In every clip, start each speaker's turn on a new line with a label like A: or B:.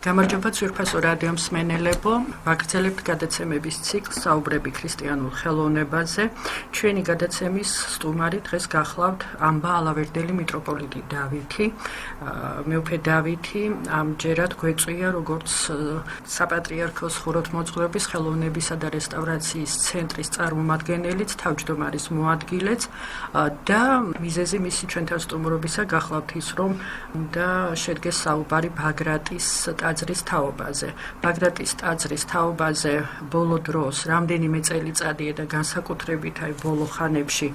A: გამარჯობა ძვირფასო რადიო მსმენელებო, ვაგრძელებთ გადაცემების ციკლს საუბრები ქრისტიანულ ხელოვნებაზე. ჩვენი გადაცემის სტუმარი დღეს გახლავთ ამბა ალავერდელი მიტროპოლიტი დავითი. მეუფე დავითი ამჯერად გვეწვია როგორც საპატრიარქოს ხუროთმოძღვრების ხელოვნებისა და რესტავრაციის ცენტრის წარმომადგენელიც, თავმჯდომარის მოადგილეც და მიზეზი მისი ჩვენთან სტუმრობისა გახლავთ ის, რომ უნდა შედგეს საუბარი ბაგრატის ტაძრის თაობაზე. ბაგრატის ტაძრის თაობაზე ბოლო დროს რამდენიმე წელიწადია და განსაკუთრებით ბოლო ხანებში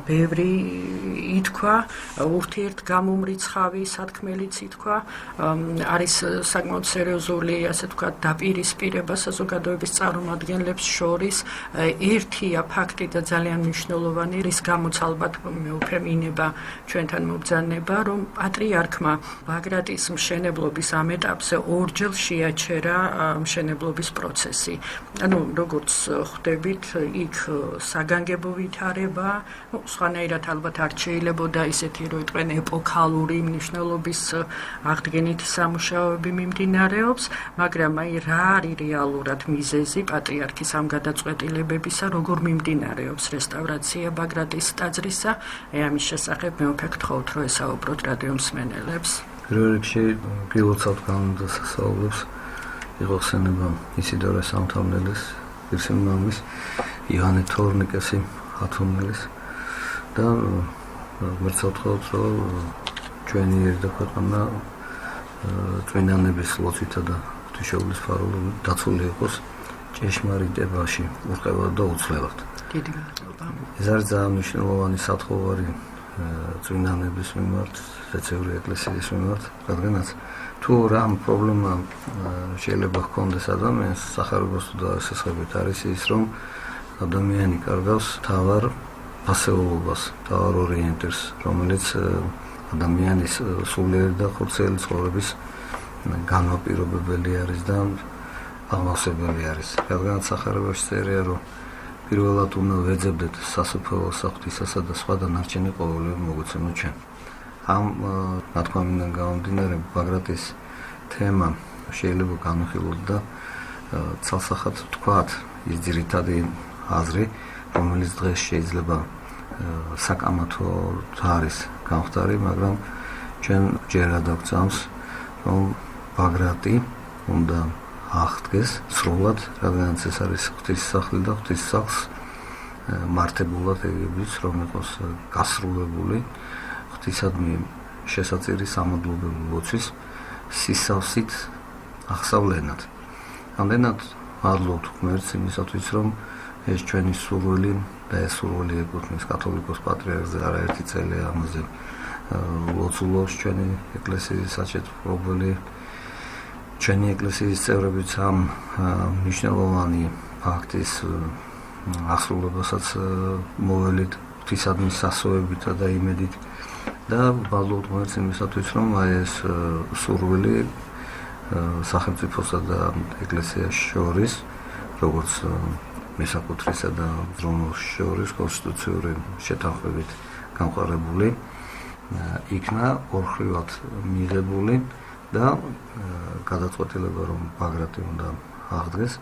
A: ბევრი ითქვა, ურთიერთგამომრიცხავი სათქმელიც ითქვა, არის საკმაოდ სერიოზული, ასე ვთქვათ, დაპირისპირება საზოგადოების წარმომადგენლებს შორის. ერთია ფაქტი და ძალიან მნიშვნელოვანი, რის გამოც ალბათ მეუფე მინება ჩვენთან მობრძანება, რომ პატრიარქმა ბაგრატის მშენებლობის ამ ეტაპზე ორჯერ შეაჩერა მშენებლობის პროცესი. ანუ როგორც ხვდებით, იქ საგანგებო ვითარება, სხვანაირად ალბათ არ შეიძლებოდა ისეთი, რომ იტყვენ ეპოქალური მნიშვნელობის აღდგენით სამუშაოები მიმდინარეობს, მაგრამ რა არის რეალურად მიზეზი პატრიარქის ამ გადაწყვეტილებებისა, როგორ მიმდინარეობს რესტავრაცია ბაგრატის ტაძრისა? ამის შესახებ მეუფე გთხოვთ, რომ ესაუბროთ რადიო მსმენელებს.
B: პირველ რიგში გილოცავთ განმდას სასაუბრებს იღახსენება ისიდორე სამთავნელის, ღირსი მამის, იოანე თორნიკესი ათონელის და მერცავთ, რომ ჩვენი ერთა ქვეყანა წმინდანების ლოცვითა და ღვთისმშობლის ფარულად დაცული იყოს ჭეშმარიტებაში, ურყევად და უცვლელად.
A: დიდი მადლობა.
B: ეს არის ძალიან მნიშვნელოვანი სათხოვარი წმინდანების მიმართ, ზეციური ეკლესიის მიმართ, რადგანაც თუ რამ პრობლემა შეიძლება ჰქონდეს ადამიანს სახარებასა და სასწრებით არის ის, რომ ადამიანი კარგავს თავარ ფასეულობას, თავარ ორიენტირს, რომელიც ადამიანის სულიერი და ხორცელი ცხოვრების განმაპირობებელი არის და აღმავსებელი არის. რადგანაც სახარებაში წერია, რომ პირველად უნდა ვეძებდეთ სასופველო საღვთისასა და სხვა დანარჩენი ყოველივე მოგოცემოთ ჩვენ. ამ ნათქვამიდან გამომდინარე ბაგრატის თემა შეიძლება განვიხილოთ და ცალსახად ვთქვათ ის ძირითადი აზრი, რომელიც დღეს შეიძლება საკამათო არის გამხდარი, მაგრამ ჩვენ ჯერ გადავგზავნს, რომ ბაგრატი უნდა აღდგეს სრულად, რადგანაც ეს არის ღვთისმსახლი და ღვთისმსახლს მართებულად ეგებიც, რომ იყოს გასრულებული ღვთისადმი შესაწირი სამადლობელი ლოცვის სისავსით ახსავლენად. ამდენად მადლობთ ღმერთს იმისათვის, რომ ეს ჩვენი სურვილი და ეს სურვილი ეკუთვნის კათოლიკოს პატრიარქს არაერთი წელი ამაზე ლოცულობს ჩვენი ეკლესიის საჩეთრობელი, ჩვენი ეკლესიის წევრებიც ამ მნიშვნელოვანი ფაქტის აღსრულებასაც მოველით ღვთისადმის სასოებით და იმედით და მადლობთ ღმერთს იმისათვის, რომ ეს სურვილი სახელმწიფოსა და ეკლესიას შორის, როგორც მესაკუთრისა და ზრუნვის შორის კონსტიტუციური შეთანხმებით გამყარებული იქნა ორხრივად მიღებული და გადაწყვეტილება, რომ ბაგრატი უნდა აღდგეს,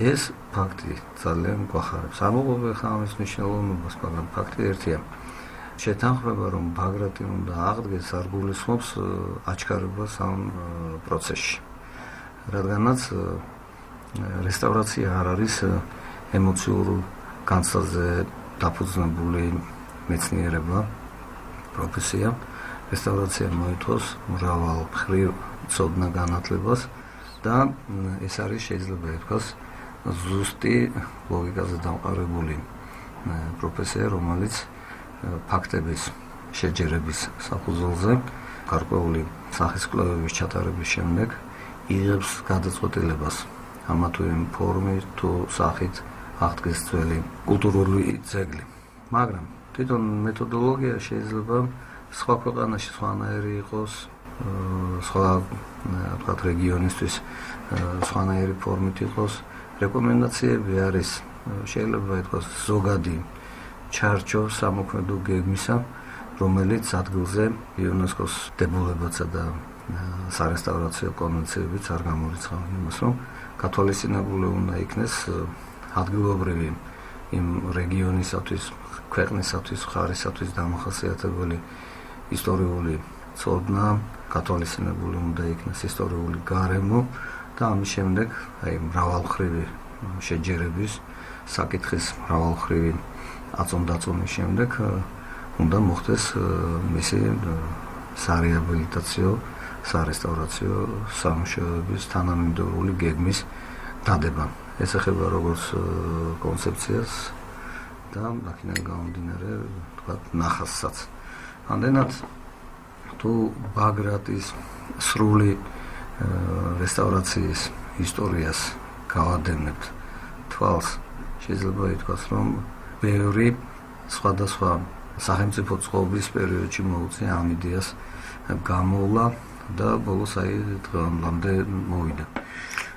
B: ეს ფაქტი ძალიან გვახარებს. არ მოყვება ხა ამის მნიშვნელობას, მაგრამ ფაქტი ერთია. შეთანხმება, რომ ბაგრატი უნდა აღდგეს, არ გულისხმობს აჩქარებას ამ პროცესში. რადგანაც რესტავრაცია არ არის ემოციურ განცდაზე დაფუძნებული მეცნიერება, პროფესია. რესტავრაცია მოითხოვს მრავალ მხრივ ცოდნა განათლებას და ეს არის შეიძლება ითქვას ზუსტი ლოგიკაზე დამყარებული პროფესია, რომელიც ფაქტების შეჯერების საფუძველზე გარკვეული სახის კვლევების ჩატარების შემდეგ იღებს გადაწყვეტილებას ამა თუ იმ ფორმით თუ სახით აღდგეს ძველი კულტურული ძეგლი. მაგრამ თვითონ მეთოდოლოგია შეიძლება სხვა ქვეყანაში სხვანაირი იყოს, სხვა ვთქვათ რეგიონისთვის სხვანაირი ფორმით იყოს. რეკომენდაციები არის შეიძლება ითქვას ზოგადი ჩარჩო სამოქმედო გეგმისა, რომელიც ადგილზე იუნესკოს დებულებაცა და სარესტავრაციო კონვენციებიც არ გამორიცხავენ იმას, რომ გათვალისწინებული უნდა იქნეს ადგილობრივი იმ რეგიონისათვის, ქვეყნისათვის, მხარისათვის დამახასიათებელი ისტორიული ცოდნა, გათვალისწინებული უნდა იქნეს ისტორიული გარემო და ამის შემდეგ მრავალმხრივი შეჯერების, საკითხის მრავალმხრივი აწონდაწონის შემდეგ უნდა მოხდეს მისი სარეაბილიტაციო, სარესტავრაციო სამუშაოების თანამიმდევრული გეგმის დადება. ეს ეხება როგორც კონცეფციას და აქედან გამომდინარე, თქვათ, ნახაზსაც. ამდენად თუ ბაგრატის სრული რესტავრაციის ისტორიას გავადევნებთ თვალს, შეიძლება ითქვას, რომ ბევრი სხვადასხვა სახელმწიფო წყობის პერიოდში მოუწია ამ იდეას გამოვლა და ბოლოს დღემდე მოვიდა.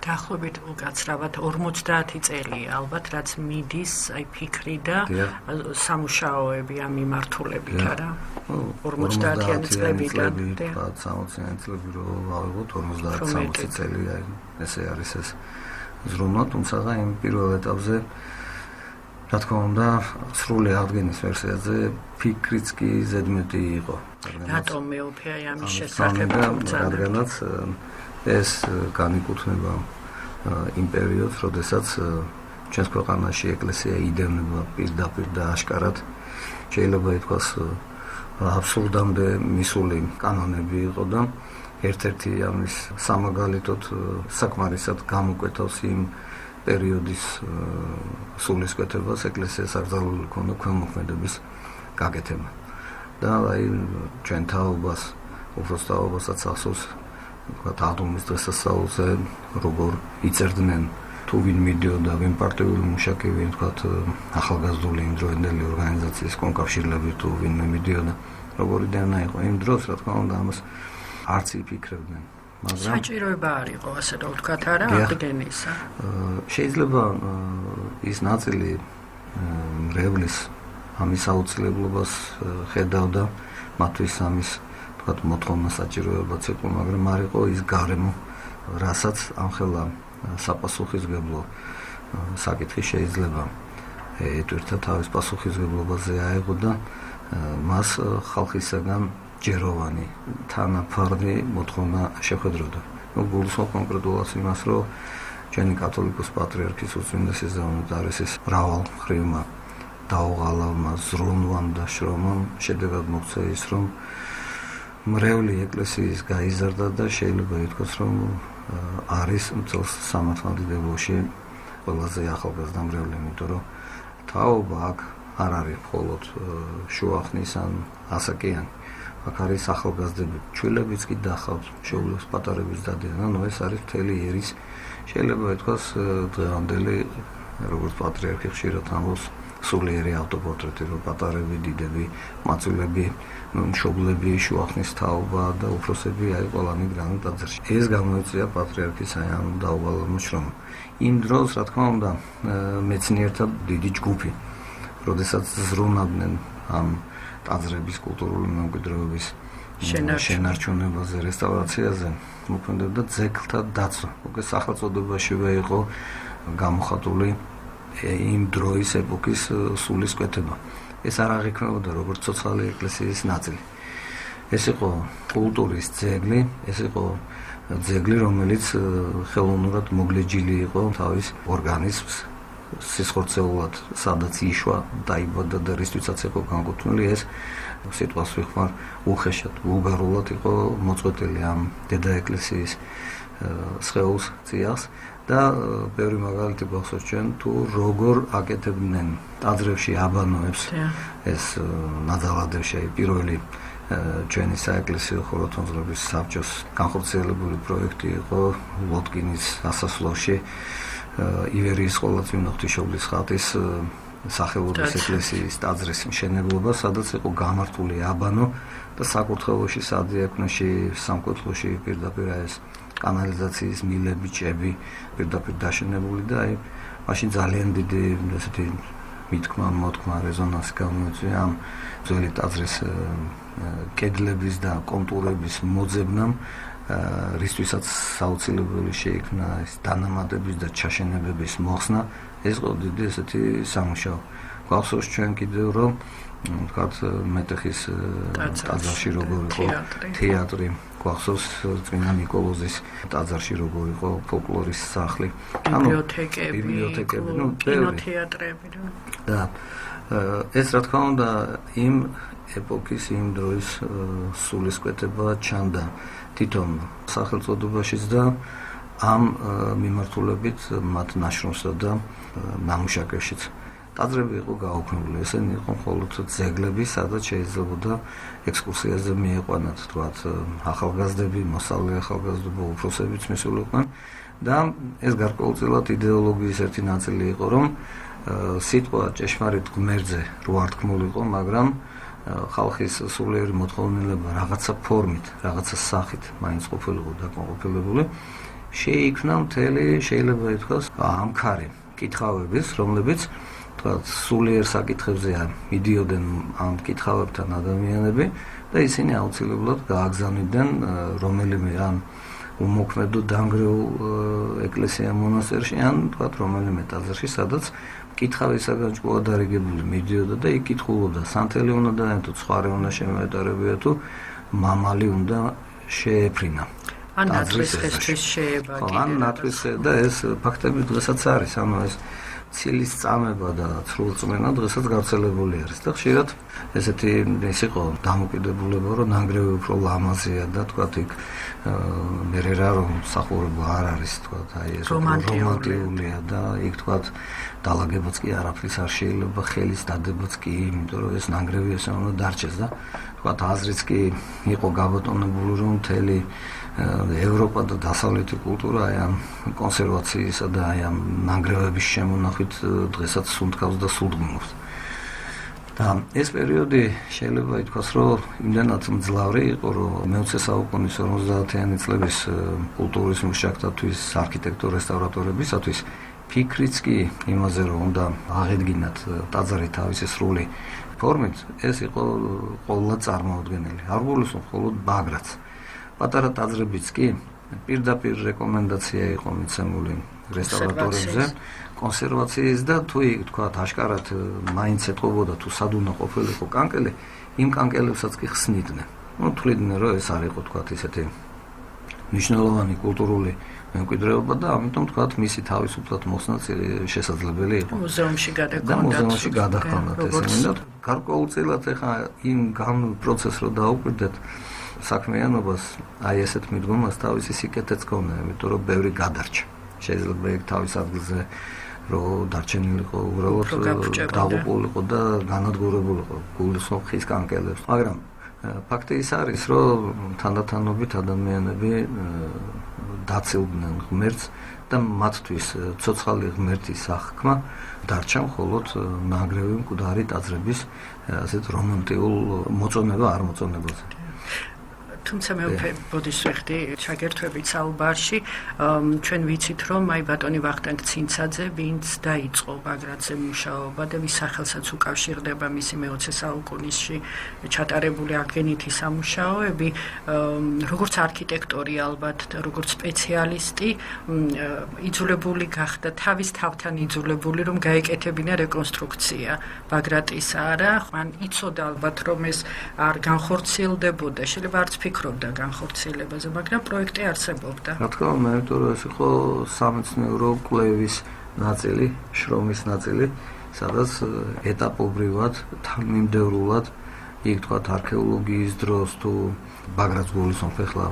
A: დაახლოებით უკაცრავად 50 წელია ალბათ, რაც მიდის ფიქრი და სამუშაოები ამ მიმართულებით, არა? 50-იანი წლებიდან.
B: 60-იანი წლები რომ ავიღოთ 50-60 წელი, ესე არის ეს ზრუნვა, თუმცა იმ პირველ ეტაპზე რა თქმა უნდა, სრული აღდგენის ვერსიაზე ფიქრიც კი ზედმეტი იყო.
A: რატომ მეუფეა ამის შესახებ?
B: რადგანაც ეს განეკუთვნება იმ პერიოდს, როდესაც ჩვენს ქვეყანაში ეკლესია იდევნება პირდაპირ და აშკარად, შეიძლება ითქვას, აბსურდამდე მისული კანონები იყო და ერთ-ერთი ამის სამაგალითოდ საკმარისად გამოკვეთავს იმ პერიოდის სულისკვეთებას ეკლესიას აკრძალული ჰქონდა ქველმოქმედების გაკეთება. და ჩვენ თაობას, უფროს თაობასაც ახსოვს, აღდგომის დღესასწაულზე როგორ იწერდნენ, თუ ვინ მიდიოდა, ვინ პარტიული მუშაკი, ვინ თქვათ ახალგაზრდული იმდროინდელი ორგანიზაციის კონკავშირლები, თუ ვინმე მიდიოდა, როგორი დევნა იყო იმ დროს, რა თქმა უნდა, ამას არც იფიქრებდნენ.
A: საჭიროება არ იყო, ასე რომ ვთქვათ, არა აღდგენისა.
B: შეიძლება ის ნაწილი მრევლის ამის აუცილებლობას ხედავდა, მათთვის ამის თქვათ მოთხოვნა საჭიროებაც იყო, მაგრამ არ იყო ის გარემო, რასაც ამხელა საპასუხისმგებლო საკითხი შეიძლება ეტვირთა თავის პასუხისმგებლობაზე აეღო და მას ხალხისაგან ჯეროვანი თანაფარდი მოთხოვნა შეხვედროდა. გულისხმობ კონკრეტულად იმას, რომ ჩვენი კათოლიკოს პატრიარქის უწმინდესის და უნიტარესის მრავალმხრივმა დაუღალავმა ზრუნვამ და შრომამ შედეგად მოგვცა ის, რომ მრევლი ეკლესიის გაიზარდა და შეიძლება ითქვას, რომ არის მთელს სამართალმადიდებელში ყველაზე ახალგაზრდა მრევლი, იმიტომ რომ თაობა აქ არ არის მხოლოდ შუახნის ან ასაკიანი. აქ არის ახალგაზრდები, ჩვილებიც კი დახავთ, მშობლებს პატარებიც დადიან, ანუ ეს არის მთელი ერის, შეიძლება ითქვას, დღევანდელი, როგორც პატრიარქი ხშირად ამბობს, სულიერი ავტოპორტრეტი, რომ პატარები, დიდები, მაწვილები, მშობლები, შუახნის თაობა და უფროსები ყველანი გრანულ ტაძარში. ეს გამოიწვია პატრიარქის ამ დაუღალავმა შრომამ. იმ დროს, რა თქმა უნდა, მეცნიერთა დიდი ჯგუფი, როდესაც ზრუნავდნენ ამ ტაძრების კულტურული მემკვიდრეობის შენარჩუნებაზე, რესტავრაციაზე, მოქმედებდა ძეგლთა დაცვა. უკვე სახელწოდებაშივე იყო გამოხატული იმ დროის ეპოქის სულისკვეთება. ეს არ აღიქმებოდა როგორც ცოცხალი ეკლესიის ნაწილი. ეს იყო კულტურის ძეგლი, ეს იყო ძეგლი, რომელიც ხელოვნურად მოგლეჯილი იყო თავის ორგანიზმს, სისხორცეულად, სადაც იშვა, დაიბადა და რისთვისაც იყო განკუთვნილი, ეს სიტყვას ვიხმარ, უხეშად, ვულგარულად იყო მოწყვეტილი ამ დედა ეკლესიის სხეულს წიაღს და ბევრი მაგალითი გვახსოვს ჩვენ, თუ როგორ აკეთებდნენ ტაძრებში აბანოებს, ეს ნაძალადევში პირველი ჩვენი საეკლესიო ხუროთმოძღვრების საბჭოს განხორციელებული პროექტი იყო ლოტკინის ასასვლელში ივერიის ყოვლადწმინდა ღვთისმშობლის ხატის სახელობის ეკლესიის ტაძრის მშენებლობა, სადაც იყო გამართული აბანო და საკურთხეველში, სადიაკვნეში, სამკვეთლოში პირდაპირ ეს კანალიზაციის მილები, ჭები პირდაპირ დაშენებული და მაშინ ძალიან დიდი ესეთი მოთქმა, რეზონანსი გამოიწვია ამ ძველი ტაძრის კედლების და კონტურების მოძებნამ, რისთვისაც საოცილებელი შეიქმნა ეს დანამატების და ჩაშენებების მოხსნა, ეს იყო დიდი ესეთი სამუშაო. გვახსოვს ჩვენ კიდევ რომ ვთქვათ მეტეხის ტაძარში როგორ იყო თეატრი, გვახსოვს წმინდა ნიკოლოზის ტაძარში როგორ იყო ფოლკლორის სახლი, ბიბლიოთეკები,
A: კინოთეატრები
B: და ეს რა თქმა უნდა იმ ეპოქის იმ დროის სულისკვეთება ჩანდა თვითონ სახელწოდებაშიც და ამ მიმართულებით მათ ნაშრომსა და ნამუშაკებშიც. ტაძრები იყო გაუქმებული, ესენი იყო მხოლოდ ძეგლები, სადაც შეიძლებოდა ექსკურსიაზე მieყვანათ, თქვათ, ახალგაზრდები, მოსწავლე ახალგაზრდობა, უფროსებიც მისულიყვნენ და ეს გარკვეულწილად იდეოლოგიის ერთი ნაწილი იყო, რომ სიტყვა ჭეშმარიტ ღმერთზე რო არ თქმულიყო, მაგრამ ხალხის სულიერი მოთხოვნილება რაღაცა ფორმით, რაღაცა სახით მაინც ყოფილიყო დაკმაყოფილებული, შეიქმნა მთელი შეიძლება ითქვას ამქარი კითხავების, რომლებიც თქვათ სულიერ საკითხებზე მიდიოდნენ ამ კითხავებთან ადამიანები და ისინი აუცილებლად გააგზავნიდნენ რომელიმე ან უმოქმედო დანგრეულ ეკლესია მონასტერში ან თქვათ რომელიმე ტაძარში, სადაც კითხავისაგან ჭკუადარიგებული მიდიოდა და იქ კითხულობდა სანთელი უნდა დაეთო, ცხარე უნდა შემოეტარებია თუ მამალი უნდა შეეფრინა.
A: ან ნატრის ხესთვის შეება კიდე.
B: ან ნატრის და ეს ფაქტები დღესაც არის, ანუ ეს ცილის წამება და ცრულწმენა დღესაც გავრცელებული არის და ხშირად ესეთი ის იყო დამოკიდებულება, რომ ნანგრევი უფრო ლამაზია და თქვათ იქ მერე რა რომ სახურება არ არის, თქვათ, აი ეს რომანტიულია და იქ თქვათ დალაგებაც კი არაფრის არ შეიძლება, ხელის დადებაც კი, იმიტომ რომ ეს ნანგრევი ესე უნდა დარჩეს და თქვათ აზრიც კი იყო გაბატონებული, რომ მთელი ევროპა და დასავლეთი კულტურა აი ამ კონსერვაციისა და აი ამ ნანგრევების შემონახვით დღესაც სუნთქავს და სულდგმობს. და ეს პერიოდი შეიძლება ითქვას, რომ იმდენად მძლავრი იყო, რომ მე-20 საუკუნის 50-იანი წლების კულტურის მუშაკთათვის, არქიტექტორ რესტავრატორებისათვის ფიქრიც კი იმაზე, რომ უნდა აღედგინათ ტაძარი თავისი სრული ფორმით, ეს იყო ყოველად წარმოუდგენელი. არ გულისხმობ მხოლოდ ბაგრats. პატარა ტაძრებიც კი პირდაპირ რეკომენდაცია იყო მიცემული რესტავრატორებზე კონსერვაციის და თუ თქვათ აშკარად მაინც ეთყობოდა თუ სად უნდა ყოფილიყო კანკელი, იმ კანკელებსაც კი ხსნიდნენ. თვლიდნენ რომ ეს არ იყო თქვათ ისეთი მნიშვნელოვანი კულტურული მემკვიდრეობა და ამიტომ თქვათ მისი თავისუფლად მოხსნა შესაძლებელი იყო.
A: მუზეუმში გადაგონდათ.
B: მუზეუმში გადაგონდათ ესენი და გარკვეულწილად ეხა იმ პროცესს რო დაუკვირდეთ საქმიანობას, აი ესეთ მიდგომას თავისი სიკეთეც ქონდა, იმიტომ რომ ბევრი გადარჩა. შეიძლება იქ თავის ადგილზე რო დარჩენილიყო უბრალოდ დაღუპულიყო და განადგურებულიყო გულისხმობ ხის კანკელებს. მაგრამ ფაქტი ის არის, რომ თანდათანობით ადამიანები დაცილდნენ ღმერთს და მათთვის ცოცხალი ღმერთის აღქმა დარჩა მხოლოდ ნანგრევი მკვდარი ტაძრების ასეთ რომანტიულ მოწონება არ მოწონებაზე.
A: თუმცა მე უფრო ბოდისვეხდი შაგერთვებით საუბარში ჩვენ ვიცით რომ აი ბატონი ვახტანგ ცინცაძე ვინც დაიწყო ბაგრატზე მუშაობა და ვის სახელსაც უკავშირდება მისი მე-20 საუკუნისში ჩატარებული აღგენითი სამუშაოები როგორც არქიტექტორი ალბათ როგორც სპეციალისტი იძულებული გახდა თავის თავთან იძულებული რომ გაეკეთებინა რეკონსტრუქცია ბაგრატისა რა ხან იცოდა ალბათ რომ ეს არ განხორციელდებოდა შეიძლება არც ფიქრობდა განხორციელებაზე, მაგრამ პროექტი არსებობდა.
B: რა თქმა უნდა, იმიტომ რომ ეს იყო სამეცნიერო კვლევის ნაწილი, შრომის ნაწილი, სადაც ეტაპობრივად, თანმიმდევრულად, იქ თქვათ არქეოლოგიის დროს თუ ბაგრატს გულისხმობ ახლა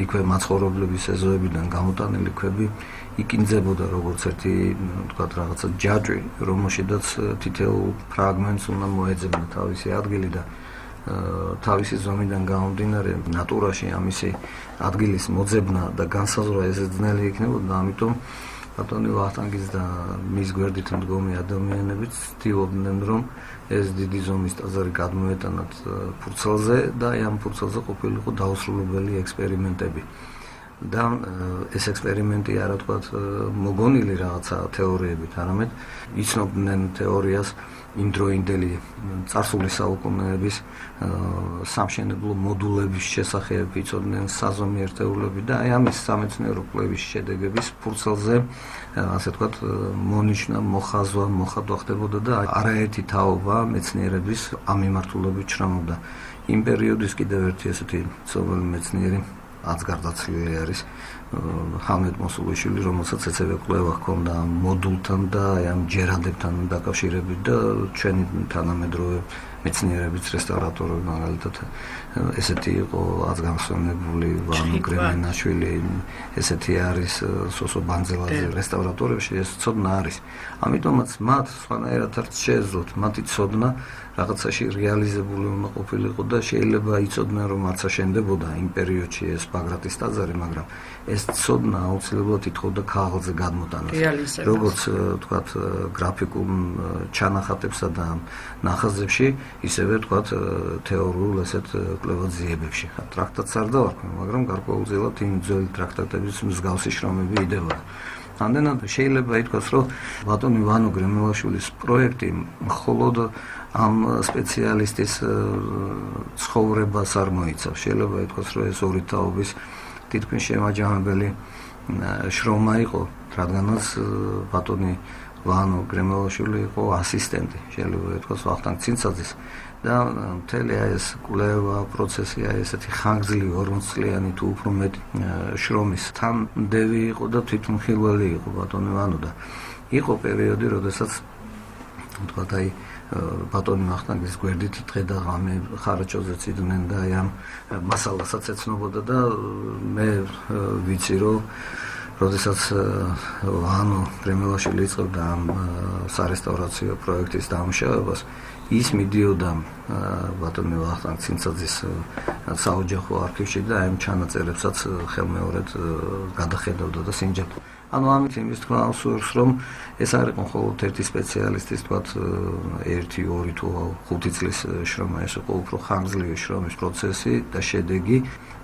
B: იქვე მაცხოვრებლების ეზოებიდან გამოტანილი ქვები იკინძებოდა როგორც ერთი თქვათ რაღაცა ჯაჭვი, რომელშიც თითოეულ ფრაგმენტს უნდა მოეძებნა თავისი ადგილი და თავისი ზომიდან გამომდინარე ნატურაში ამისი ადგილის მოძებნა და განსაზღვრა ესე ძნელი იქნებოდა, ამიტომ ბატონი ვახტანგის და მის გვერდით მდგომი ადამიანებიც ცდილობდნენ რომ ეს დიდი ზომის ტაძარი გადმოეტანათ ფურცელზე და ამ ფურცელზე ყოფილიყო დაუსრულებელი ექსპერიმენტები. და ეს ექსპერიმენტი არა თქვათ მოგონილი რაღაცა თეორიებით, არამედ იცნობდნენ თეორიას იმდროინდელი წარსული საუკუნეების სამშენებლო მოდულების შესახებ, იცოდნენ საზომი ერთეულები და აი ამის სამეცნიერო კვლევის შედეგების ფურცელზე ასე თქვათ მონიშნა, მოხადვა ხდებოდა და არაერთი თაობა მეცნიერების ამ მიმართულებით შრომობდა. იმ პერიოდის კიდევ ერთი ესეთი ცნობილი მეცნიერი აც გარდაცვლილი არის ჰამლეტ მოსულიშვილი, რომელსაც ეცევე კვლევა ჰქონდა მოდულთან და ამ ჯერადებთან დაკავშირებით და ჩვენი თანამედროვე მეცნიერების რესტავრატორები მაგალითად ესეთი იყო აც განსვენებული ვანო გრემენაშვილი, ესეთი არის სოსო ბანძელაძე რესტავრატორებში, ეს ცოდნა არის. ამიტომაც მათ სხვანაირად არ შეეძლოთ მათი ცოდნა რაღაცაში რეალიზებული უნდა ყოფილიყო და შეიძლება იცოდნენ რომ არც აშენდებოდა იმ პერიოდში ეს ბაგრატის ტაძარი, მაგრამ ეს ცოდნა აუცილებლად ითხოვდა ქაღალდზე გადმოტანას. როგორც თქვათ გრაფიკულ ჩანახატებსა და ნახაზებში, ისევე თქვათ თეორიულ ესეთ კვლევაძიებებში. ტრაქტატს არ დავარქვი, მაგრამ გარკვეულწილად იმ ძველი ტრაქტატების მსგავსი შრომები იდებოდა. ამდენად შეიძლება ითქვას, რომ ბატონი ვანო გრემელაშვილის პროექტი მხოლოდ ამ სპეციალისტის ცხოვრებას არ მოიცავს. შეიძლება ითქვას, რომ ეს ორი თაობის თითქმის შემაჯამებელი შრომა იყო, რადგანაც ბატონი ვანო გრემელაშვილი იყო ასისტენტი, შეიძლება ითქვას ვახტანგ ცინცაძის და მთელი ეს კვლევა პროცესი ესეთი ხანგრძლივი 40 წლიანი თუ უფრო მეტი შრომის თანმდევი იყო და თვითმხილველი იყო ბატონი ვანო და იყო პერიოდი, როდესაც თქვათ აი ბატონი ვახტანგის გვერდით დღე და ღამე ხარაჭოზე წიდნენ და აი ამ მასალასაც ეცნობოდა და მე ვიცი რომ როდესაც ვანო გრემელაშვილი იწყებდა ამ სარესტავრაციო პროექტის დამუშავებას, ის მიდიოდა ბატონი ვახტანგ ცინცაძის საოჯახო არქივში და ამ ჩანაწერებსაც ხელმეორედ გადახედავდა და სინჯავდა. ანუ ამით იმის თქვა ავსურს, რომ ეს არ იყო მხოლოდ ერთი სპეციალისტის თქვათ 1-2 თუ 5 წლის შრომა, ეს იყო უფრო ხანგრძლივი შრომის პროცესი და შედეგი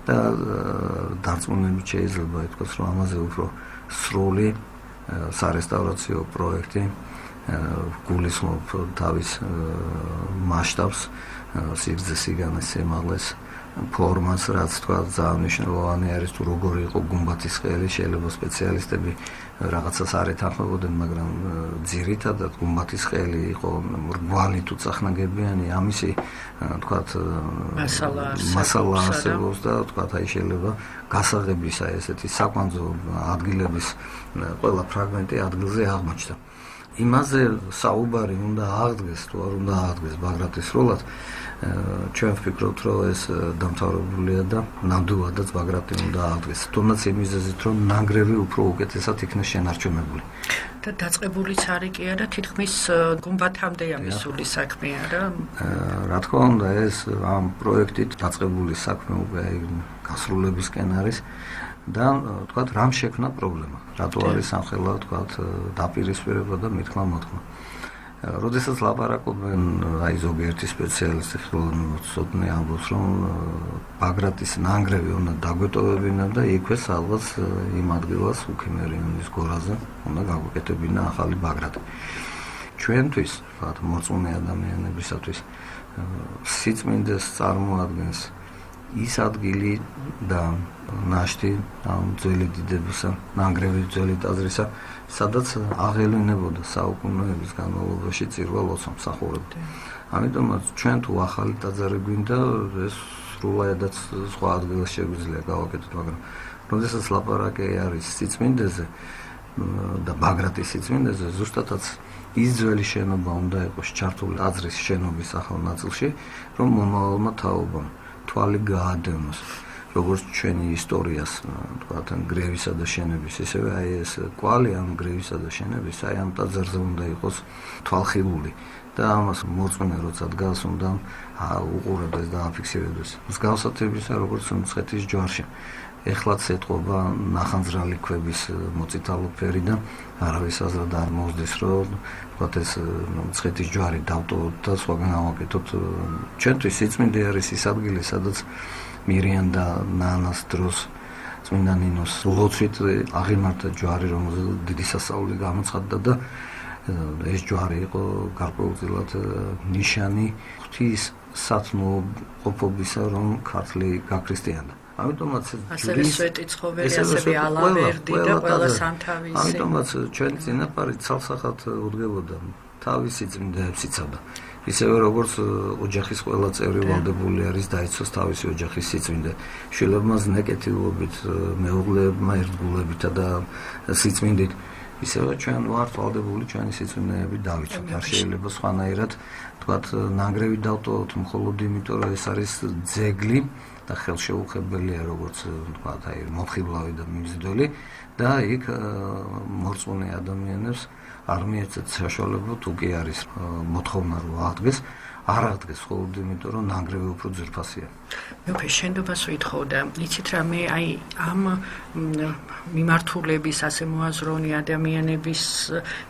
B: და დარწმუნებით შეიძლება ითქვას, რომ ამაზე უფრო სრული სარესტავრაციო პროექტი გულისხმობ თავის მასშტაბს, სიგრძეს, სიგანეს, სიმაღლეს, ფორმას, რაც თქვა ძალიან მნიშვნელოვანი არის თუ როგორი იყო გუმბათის ყელი, შეიძლება სპეციალისტები რაღაცას არ ეთანხმებოდნენ, მაგრამ ძირითადად გუმბათის ყელი იყო მრგვალი თუ წახნაგებიანი, ამისი თქვათ მასალა არსებობს და თქვათ აი შეიძლება გასაღების აი ესეთი საკვანძო ადგილების ყველა ფრაგმენტი ადგილზე აღმოჩნდა. იმაზე საუბარი უნდა აღდგეს თუ არ უნდა აღდგეს ბაგრატის სრულად, ჩვენ ვფიქრობთ, რომ ეს დამთავრებულია და ნამდვილადაც ბაგრატი უნდა აღდგეს. თუმცა იმ მიზეზით, რომ ნანგრევი უფრო უკეთესად იქნა შენარჩუნებული.
A: და დაწყებულიც არის კი არა, თითქმის გუმბათამდე ამისული საქმე არა?
B: რა თქმა უნდა, ეს ამ პროექტით დაწყებული საქმე უკვე გასრულებისკენ არის. და თქვათ რამ შექმნა პრობლემა, რატო არის სამხელა თქვათ დაპირისპირება და მithქმა-მოთქმა. როდესაც ლაპარაკობენ აი ზოგიერთი სპეციალისტი ხელოვნებაცოდნე ამბობს, რომ ბაგრატის ნანგრევი უნდა დაგვეტოვებინა და იქვე სადღაც იმ ადგილას უქიმერიონის გორაზე უნდა გაგვეკეთებინა ახალი ბაგრატი. ჩვენთვის, თქვათ მორწმუნე ადამიანებისათვის სიწმინდეს წარმოადგენს ის ადგილი და ნაშთი ამ ძველი დიდებისა, ნანგრევის ძველი ტაძრისა, სადაც აღელვინებოდა საუკუნეების განმავლობაში წირვა-ლოცვა მსახურები. ამიტომაც ჩვენ თუ ახალი ტაძარი გვინდა, ეს სრულიადად სხვა ადგილას შეგვიძლია გავაკეთოთ, მაგრამ როდესაც ლაპარაკი არის სიწმინდეზე და ბაგრატის სიწმინდეზე, ზუსტადაც ის ძველი შენობა უნდა იყოს ჩართული ტაძრის შენობის ახალ ნაწილში, რომ მომავალმა თაობამ თვალი გაადევნოს. როგორც ჩვენი ისტორიას, თქვათ, გრევისა და შენების, ისევე აი ეს კვალი ამ გრევისა და შენების, აი ამ ტაძარზე უნდა იყოს თვალხილული და ამას მოწმენე როცა დგას, უნდა უყურებდეს და აფიქსირებდეს. მსგავსათებისა, როგორც მცხეთის ჯვარში. ეხლაც ეთყობა ნახანძრალი ქვების მოწითალო ფერი და არავის აზრად არ მოსდის, რომ თქვათ ეს მცხეთის ჯვარი დავტოვოთ და სხვაგან ავაკეთოთ. ჩვენთვის სიწმინდე არის ის ადგილი, სადაც მირიან და ნანას დროს წმინდა ნინოს ლოცვით აღიმართა ჯვარი, რომელზეც დიდი სასწაული გამოცხადდა და ეს ჯვარი იყო გარკვეულწილად ნიშანი ღვთის სათნოყოფობისა, რომ ქართლი გაქრისტიანდა. ამიტომაც
A: ასევე სვეტი ცხოველი, ასევე ალავერდი და ყველა სამთავისი.
B: ამიტომაც ჩვენი წინაპარი ცალსახად უდგებოდა თავისი წმინდაებს იცავდა. ისევე როგორც ოჯახის ყველა წევრი ვალდებული არის დაიცოს თავისი ოჯახის სიწმინდე. შვილებმა ზნეკეთილობით, მეუღლეებმა ერთგულებით და სიწმინდით. ისევე ჩვენ ვართ ვალდებული ჩვენი სიწმინდეები დავიცოთ. არ შეიძლება სხვანაირად თქვათ ნანგრევი დავტოვოთ მხოლოდ იმიტომ, რომ ეს არის ძეგლი და ხელშეუხებელია როგორც თქვათ აი მოხიბლავი და მიმზიდველი და იქ მორწმუნე ადამიანებს არ მიეცეთ საშუალება თუ კი არის მოთხოვნა რომ აღდგეს, არ აღდგეს მხოლოდ იმიტომ, რომ ნანგრევი უფრო ძვირფასია.
A: მეფე შენდობას ვითხოვდა, იცით რა მე აი ამ მიმართულების ასე მოაზროვნე ადამიანების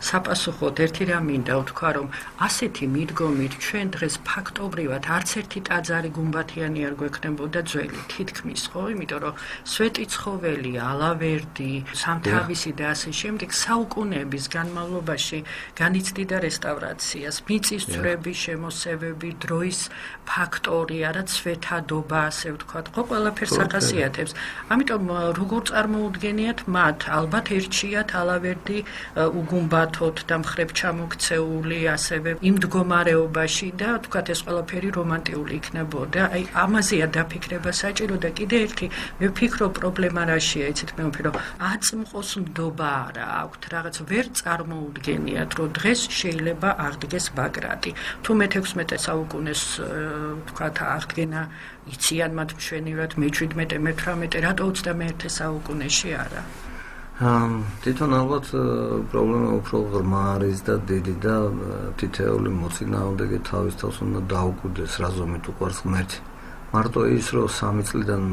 A: საპასუხოდ ერთი რამ მინდა ვთქვა, რომ ასეთი მიდგომით ჩვენ დღეს ფაქტობრივად არც ერთი ტაძარი გუმბათიანი არ გვექნებოდა ძველი, თითქმის ხო, იმიტომ რომ სვეტი ცხოველი, ალავერდი, სამთავისი და ასე შემდეგ საუკუნეების განმავლობაში განიცდიდა რესტავრაციას, მიწისძვრები, შემოსევები, დროის ფაქტორია, რაც სვეთადობა, ასე ვთქვათ, ხო ყველაფერს ახასიათებს. ამიტომ როგორ წარმოუდგენიათ მათ, ალბათ ერჩიათ ალავერდი უგუმბათოთ და მხრებ ჩამოქცეული, ასევე იმ მდგომარეობაში და ვთქვათ ეს ყველაფერი რომანტიული იქნებოდა. აი ამაზეა დაფიქრება საჭირო და კიდე ერთი მე ვფიქრობ პრობლემა რაშია, იცით მე ვფიქრობ აწმყოს ნდობა არა აქვთ, რაღაც ვერ წარმოუდგენიათ, რომ დღეს შეიძლება აღდგეს ბაგრატი. თუ მე-16 საუკუნეს ვთქვათ აღდგენა იციან მათ მშვენივრად, მე-17, მე-18, რატო 21 საუკუნეში არა?
B: თვითონ ალბათ პრობლემა უფრო ღრმა არის და დიდი და თითეული მოწინააღმდეგე თავის თავს უნდა დაუკვირდეს, რა ზომით უყვარს ღმერთი. მარტო ის, რომ 3 წლიდან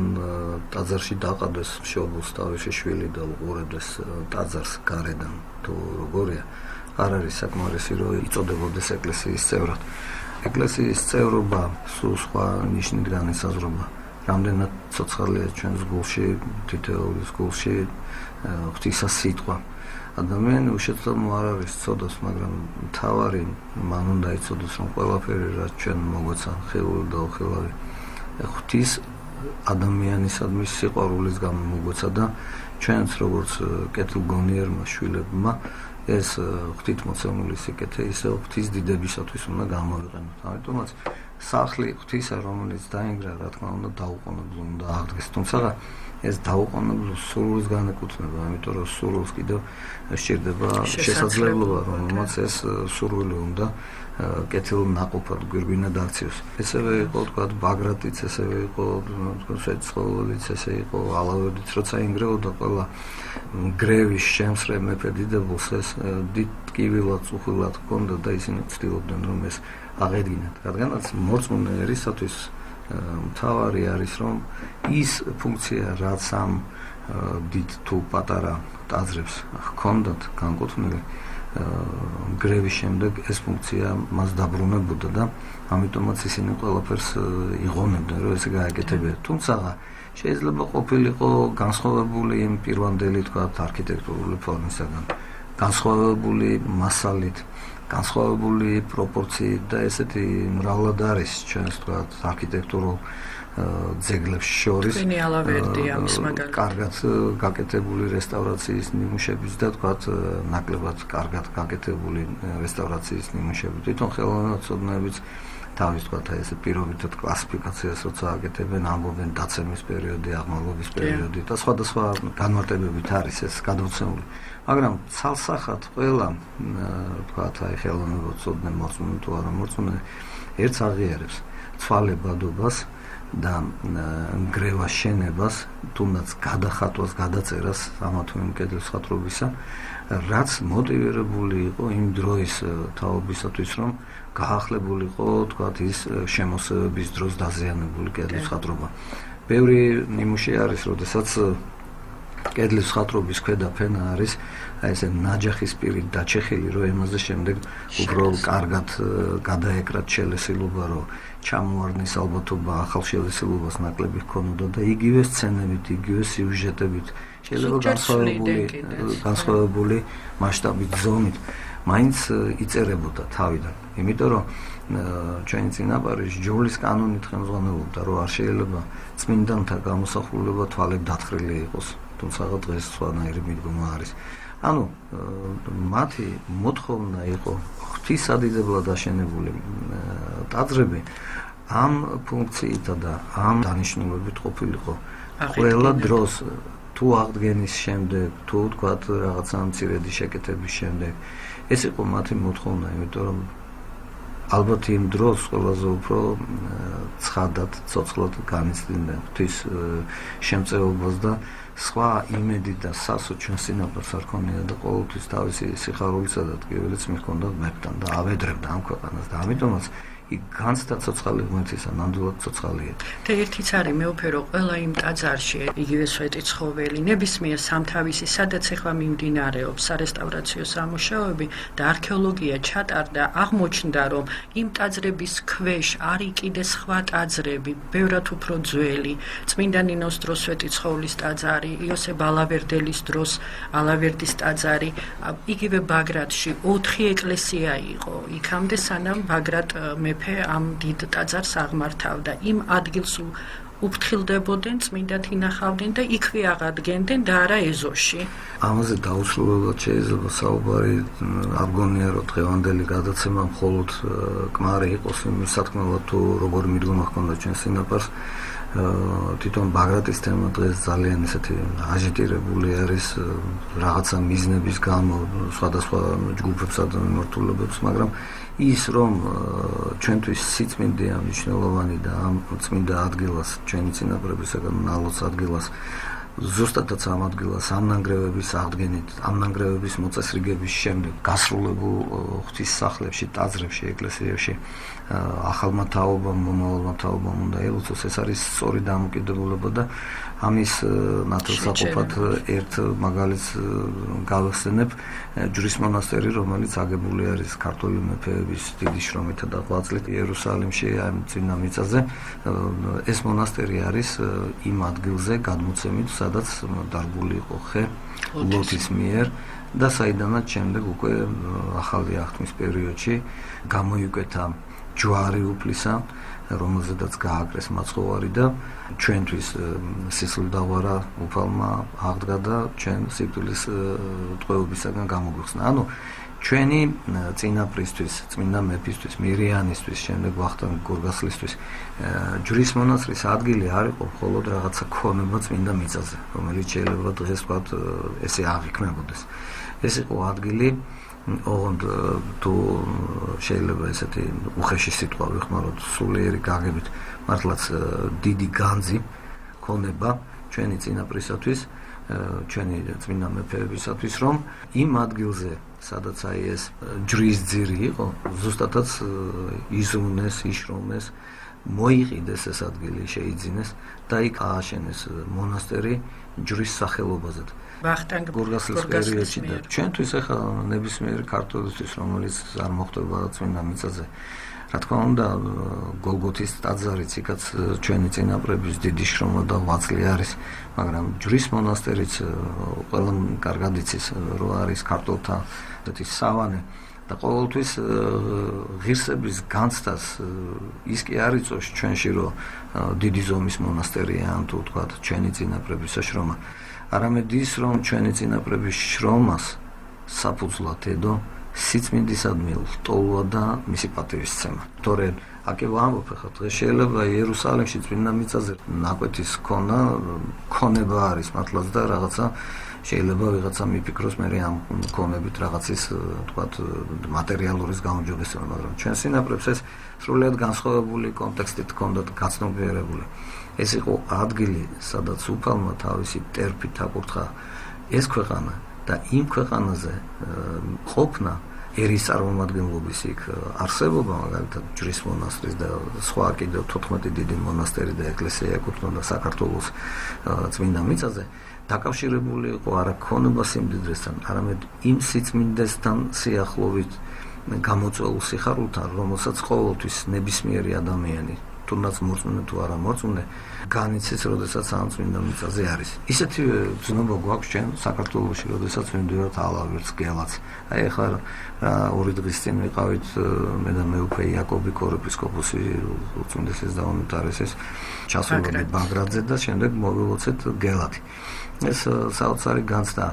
B: ტაძარში დაყავდეს მშობელს თავისი შვილი და უყურებდეს ტაძარს გარედან თუ როგორია, არ არის საკმარისი, რომ იწოდებოდეს ეკლესიის წევრად. ეკლესიის წევრობა სულ სხვა ნიშნით განისაზღვრება. რამდენად ცოცხალია ჩვენს გულში, თითოეულის გულში ღვთისა სიტყვა. ადამიანი უშეცდომ არ არის ცოდოს, მაგრამ მთავარი მან უნდა იცოდეს, რომ ყველაფერი რაც ჩვენ მოგვეცა ხილული და უხილავი ღვთის ადამიანისადმი სიყვარულის გამო მოგვეცა და ჩვენც როგორც კეთილგონიერმა შვილებმა ეს ღვთით მოცემული სიკეთე ისე ღვთის დიდებისათვის უნდა გამოვიყენოთ. ამიტომაც სახლი ღვთისა, რომელიც დაინგრა, რა თქმა უნდა, დაუყოვნებლივ უნდა აღდგეს. თუმცა ეს დაუყოვნებლივ სურვილს განეკუთვნება, ამიტომ რომ სურვილს კიდევ სჭირდება შესაძლებლობა, რომელმაც ეს სურვილი უნდა კეთილნაყოფად გვირგვინად აქციოს. ესევე იყო თქვათ ბაგრატიც, ესევე იყო სვეტი ცხოველიც, ესე იყო ალავერდიც, როცა ინგრეოდა ყველა გრევის შემსრე მეფე დიდებულს ეს დიდ ტკივილად, წუხილად ჰქონდა და ისინი ცდილობდნენ რომ ეს აღედგინათ. რადგანაც მორწმუნე ერისათვის მთავარი არის რომ ის ფუნქცია რაც ამ დიდ თუ პატარა ტაძრებს ჰქონდათ განკუთვნილი გრევის შემდეგ ეს ფუნქცია მას დაბრუნებოდა და ამიტომაც ისინი ყველაფერს იღონებდნენ რომ ესე გააკეთებინა. თუმცა შეიძლება ყოფილიყო განსხვავებული იმ პირვანდელი თქვათ არქიტექტურული ფორმისაგან, განსხვავებული მასალით, განსხვავებული პროპორციით და ესეთი მრავლად არის ჩვენს თქვათ არქიტექტურულ ძეგლებს შორის კარგად გაკეთებული რესტავრაციის ნიმუშების და თქვათ ნაკლებად კარგად გაკეთებული რესტავრაციის ნიმუშები. თვითონ ხელოვნებაცოდნეებიც თავის თქვათ ესე პირობითად კლასიფიკაციას როცა აკეთებენ, ამბობენ დაცემის პერიოდი, აღმავლობის პერიოდი და სხვადასხვა განმარტებებით არის ეს გადმოცემული. მაგრამ ცალსახად ყველა თქვათ აი ხელოვნებაცოდნე მორწმუნე თუ არა მორწმუნე ერთს აღიარებს ცვალებადობას და გრევას შენებას, თუნდაც გადახატვას, გადაწერას ამა თუ იმ კედლის ხატრობისა, რაც მოტივირებული იყო იმ დროის თაობისათვის, რომ გაახლებულიყო თქვათ ის შემოსევების დროს დაზიანებული კედლის ხატრობა. ბევრი ნიმუში არის, როდესაც კედლის ხატრობის ქვედა ფენა არის აი ესე ნაჯახის პირით დაჩეხილი, რომ ემაზე შემდეგ უფრო კარგად გადაეკრათ შელესილობა, რომ ჩამოარდნის ალბათობა ახალ შელესილობას ნაკლები ჰქონოდა და იგივე სცენებით, იგივე სიუჟეტებით, შეიძლება განსხვავებული მასშტაბით, ზომით, მაინც იწერებოდა თავიდან. იმიტომ რომ ჩვენი წინაპარი ჯოლის კანონით ხელმძღვანელობდა, რომ არ შეიძლება წმინდანთა გამოსახულება თვალებ დათხრილი იყოს. თუმცა დღეს სხვანაირი მიდგომა არის. ანუ მათი მოთხოვნა იყო ღვთისადიდებლად აშენებული ტაძრები ამ ფუნქციითა და ამ დანიშნულებით ყოფილიყო ყველა დროს თუ აღდგენის შემდეგ, თუ თქვათ რაღაცა მცირედი შეკეთების შემდეგ. ეს იყო მათი მოთხოვნა, იმიტომ რომ ალბათ იმ დროს ყველაზე უფრო ცხადად, ცოცხლად განიცდიდნენ ღვთის შემწეობას და სხვა იმედი და სასო ჩვენ სინაპარს არ ქონია და ყოველთვის თავისი სიხარულისა და ტკივილიც მიჰქონდა მებთან და ავედრებდა ამ ქვეყანას და ამიტომაც იქ განცდა ცოცხალი ღმერთისა, ნამდვილად ცოცხალია.
A: და ერთიც არის მეუფერო, ყველა იმ ტაძარში, იგივე სვეტიცხოველი, ნებისმიერ სამთავისი, სადაც ეხლა მიმდინარეობს სარესტავრაციო სამუშაოები და არქეოლოგია ჩატარდა, აღმოჩნდა, რომ იმ ტაძრების ქვეშ არის კიდე სხვა ტაძრები, ბევრად უფრო ძველი, წმინდა ნინოს დროს სვეტიცხოვლის ტაძარი, იოსებ ალავერდელის დროს ალავერდის ტაძარი, იგივე ბაგრატში 4 ეკლესია იყო, იქამდე სანამ ბაგრატ ამ დიდ ტაძარს აღმართავდა. იმ ადგილს უფრთხილდებოდნენ, წმინდად ინახავდნენ და იქვე აღადგენდნენ და არა ეზოში.
B: ამაზე დაუსრულებლად შეიძლება საუბარი არ გონია, რომ დღევანდელი გადაცემა მხოლოდ კმარი იყოს იმის სათქმელად, თუ როგორი მიდგომა ჰქონდა ჩვენ სინაპარს. თვითონ ბაგრატის თემა დღეს ძალიან ისეთი აჟიტირებული არის რაღაცა მიზნების გამო, სხვადასხვა ჯგუფებსა და მიმართულებებს, მაგრამ ის რომ ჩვენთვის სიწმინდეა მნიშვნელოვანი და ამ წმინდა ადგილას, ჩვენი წინაპრებისაგან ნალოც ადგილას, ზუსტადაც ამ ადგილას, ამ ნანგრევების აღდგენით, ამ ნანგრევების მოწესრიგების შემდეგ, გასრულებულ ღვთისმსახლებში, ტაძრებში, ეკლესიებში, ახალმა თაობამ, მომავალმა თაობამ უნდა ელოცოს, ეს არის სწორი დამოკიდებულება და ამის ნათელსაყოფად ერთ მაგალითს გავხსენებ, ჯვრის მონასტერი, რომელიც აგებული არის ქართული მეფეების დიდი შრომითა და ღვაწლით იერუსალიმში, ამ წინა მიწაზე. ეს მონასტერი არის იმ ადგილზე გადმოცემით, სადაც დარგული იყო ხე ლოთის მიერ და საიდანაც შემდეგ უკვე ახალი აღთმის პერიოდში გამოიკვეთა ჯვარი უფლისა, რომელზედაც გააკრეს მაცხოვარი და ჩვენთვის სისხლდავარა უფალმა აღდგა და ჩვენ სიკვდილის ტყვეობისაგან გამოგვიხსნა. ანუ ჩვენი წინაპრისთვის, წმინდა მეფისთვის, მირიანისთვის, შემდეგ ვახტანგ გორგასლისთვის ჯვრის მონასტრის ადგილი არ იყო მხოლოდ რაღაცა ქონება წმინდა მიწაზე, რომელიც შეიძლება დღეს ვთქვათ ესე აღიქმნებოდეს. ეს იყო ადგილი, ოღონდ თუ შეიძლება ესეთი უხეში სიტყვა ვიხმაროთ, სულიერი გაგებით, მართლაც დიდი განძი ქონება ჩვენი წინაპრისათვის, ჩვენი წმინდა მეფეებისათვის, რომ იმ ადგილზე, სადაც აი ეს ჯვრის ძირი იყო, ზუსტადაც იზრუნეს, იშრომეს, მოიყიდეს ეს ადგილი, შეიძინეს და იქ ააშენეს მონასტერი ჯვრის სახელობაზე.
A: ვახტანგ
B: გორგასლის პერიოდში და ჩვენთვის ახლა ნებისმიერი ქართველისთვის, რომელიც არ მოხდება წმინდა მიწაზე, რა თქმა უნდა, გოლგოთის ტაძარიც იქაც ჩვენი წინაპრების დიდი შრომა და ღვაწლი არის, მაგრამ ჯვრის მონასტერიც ყველამ კარგად იცის, რომ არის ქართველთა ესეთი სავანე და ყოველთვის ღირსების განცდას ის კი არ იწევს ჩვენში, რომ დიდი ზომის მონასტერია, ან თუ თქვათ ჩვენი წინაპრების შრომა. არამედ ის, რომ ჩვენი წინაპრების შრომას საფუძვლად ედო სიწმინდისადმი ლტოლვა და მისი პატივისცემა. თორე აკე ვამბობ, ხა დღეს შეიძლება იერუსალიმში წმინდა მიწაზე ნაკვეთის ქონება არის მართლაც და რაღაცა შეიძლება ვიღაცა მიფიქროს მე ამ ქონებით რაღაცის თქვათ მატერიალურის გამოჯობესება, მაგრამ ჩვენ სინაპრებს ეს სრულიად განსხვავებული კონტექსტით ჰქონდათ გაცნობიერებული. ეს იყო ადგილი, სადაც უფალმა თავისი ტერფით აკურთხა ეს ქვეყანა და იმ ქვეყანაზე ყოფნა ერის წარმომადგენლობის იქ არსებობა, მაგალითად ჯვრის მონასტრის და სხვა კიდევ 14 დიდი მონასტერი და ეკლესია ეკუთვნოდა საქართველოს წმინდა მიწაზე, დაკავშირებული იყო არა ქონება სიმდიდრესთან, არამედ იმ სიწმინდესთან სიახლოვით გამოწვეულ სიხარულთან, რომელსაც ყოველთვის ნებისმიერი ადამიანი, თუნდაც მორწმუნე თუ არა მორწმუნე, განიცდის, როდესაც ამ წმინდა მიწაზე არის. ისეთივე ცნობა გვაქვს ჩვენ საქართველოში, როდესაც ვიმდივართ ალავერს გელაც. აი ახლა ორი დღის წინ ვიყავით მე და მეუფე იაკობი კორეპისკოპოსი უწმინდესეს და უნიტარესის ჩასულობდი ბაგრატზე და შემდეგ მოვილოცეთ გელათი. ეს საოცარი განცდა.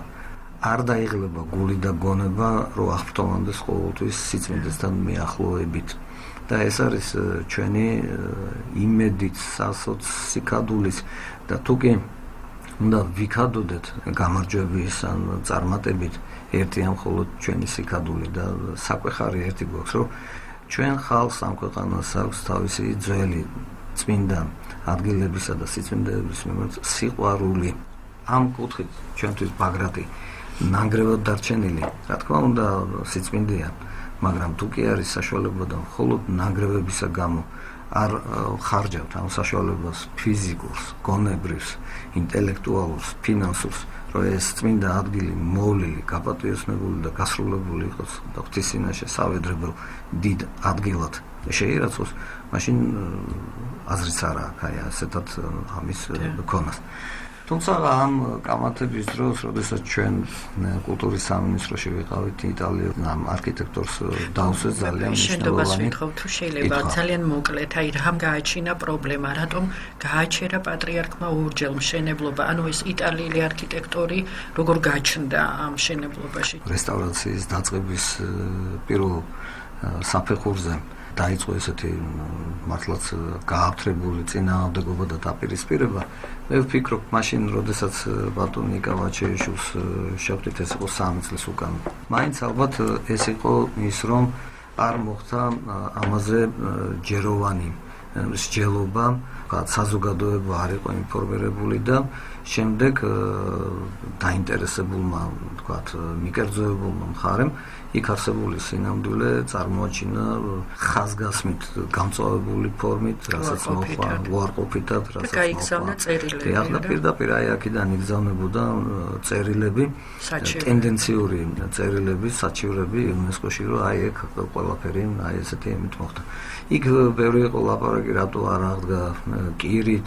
B: არ დაიღლება გული და გონება, რომ აღფრთოვანდეს ყოველთვის სიწმინდესთან მიახლოებით. და ეს არის ჩვენი იმედით, სასოციკადულის და თუკი უნდა ვიქადოდეთ გამარჯვების ან წარმატებით ერთი ამ მხოლოდ ჩვენი სიკადული და საკვეხარი ერთი გვაქვს, რომ ჩვენ ხალხს ამ ქვეყანას აქვს თავისი ძველი წმინდა ადგილებისა და სიწმინდეების მიმართ სიყვარული. ამ კუთხით ჩვენთვის ბაგრატი ნანგრევად დარჩენილი, რა თქმა უნდა, სიწმინდეა, მაგრამ თუ კი არის საშუალება და მხოლოდ ნანგრევებისა გამო არ ხარჯავთ ამ საშუალებას ფიზიკურს, გონებრივს, ინტელექტუალურს, ფინანსურს, რომ ეს წმინდა ადგილი მოვლილი, გაპატიოსნებული და გასრულებული იყოს და ღვთისმინაშე სავედრებელ დიდ ადგილად შეირაცოს, მაშინ აზრიც არა აქვს აი ასეთად ამის ქონას. თუმცა ამ კამათების დროს, როდესაც ჩვენ კულტურის სამინისტროში ვიყავით, იტალიის ამ არქიტექტორს დავსვეს ძალიან
A: შენდობას ვითხოვ თუ შეიძლება ძალიან მოკლედ, აი რამ გააჩინა პრობლემა, რატომ გააჩერა პატრიარქმა ორჯერ მშენებლობა, ანუ ეს იტალიელი არქიტექტორი როგორ გაჩნდა ამ მშენებლობაში?
B: რესტავრაციის დაწყების პირველ საფეხურზე დაიწყო ესეთი მართლაც გააფთრებული წინააღმდეგობა და დაპირისპირება. მე ვფიქრობ, მაშინ, როდესაც ბატონ ნიკა ვაჩეიშვილს შევხვდით, ეს იყო 3 წლის უკან. მაინც ალბათ ეს იყო ის, რომ არ მოხდა ამაზე ჯეროვანი მსჯელობა, საზოგადოება არ იყო ინფორმირებული და შემდეგ დაინტერესებულმა, ვთქვათ, მიკერძოებულმა მხარემ იქ არსებული სინამდვილე წარმოაჩინა ხაზგასმით გამწვავებული ფორმით, რასაც მოხდა უარყოფითად, რასაც
A: გაიგზავნა წერილები.
B: ახლა პირდაპირ აი აქედან იგზავნებოდა წერილები, ტენდენციური წერილები, საჩივრები იუნესკოში, რომ აი ეგ ყველაფერი აი ესეთი იმით მოხდა. იქ ბევრი იყო ლაპარაკი, რატო არ აღდგა კირით.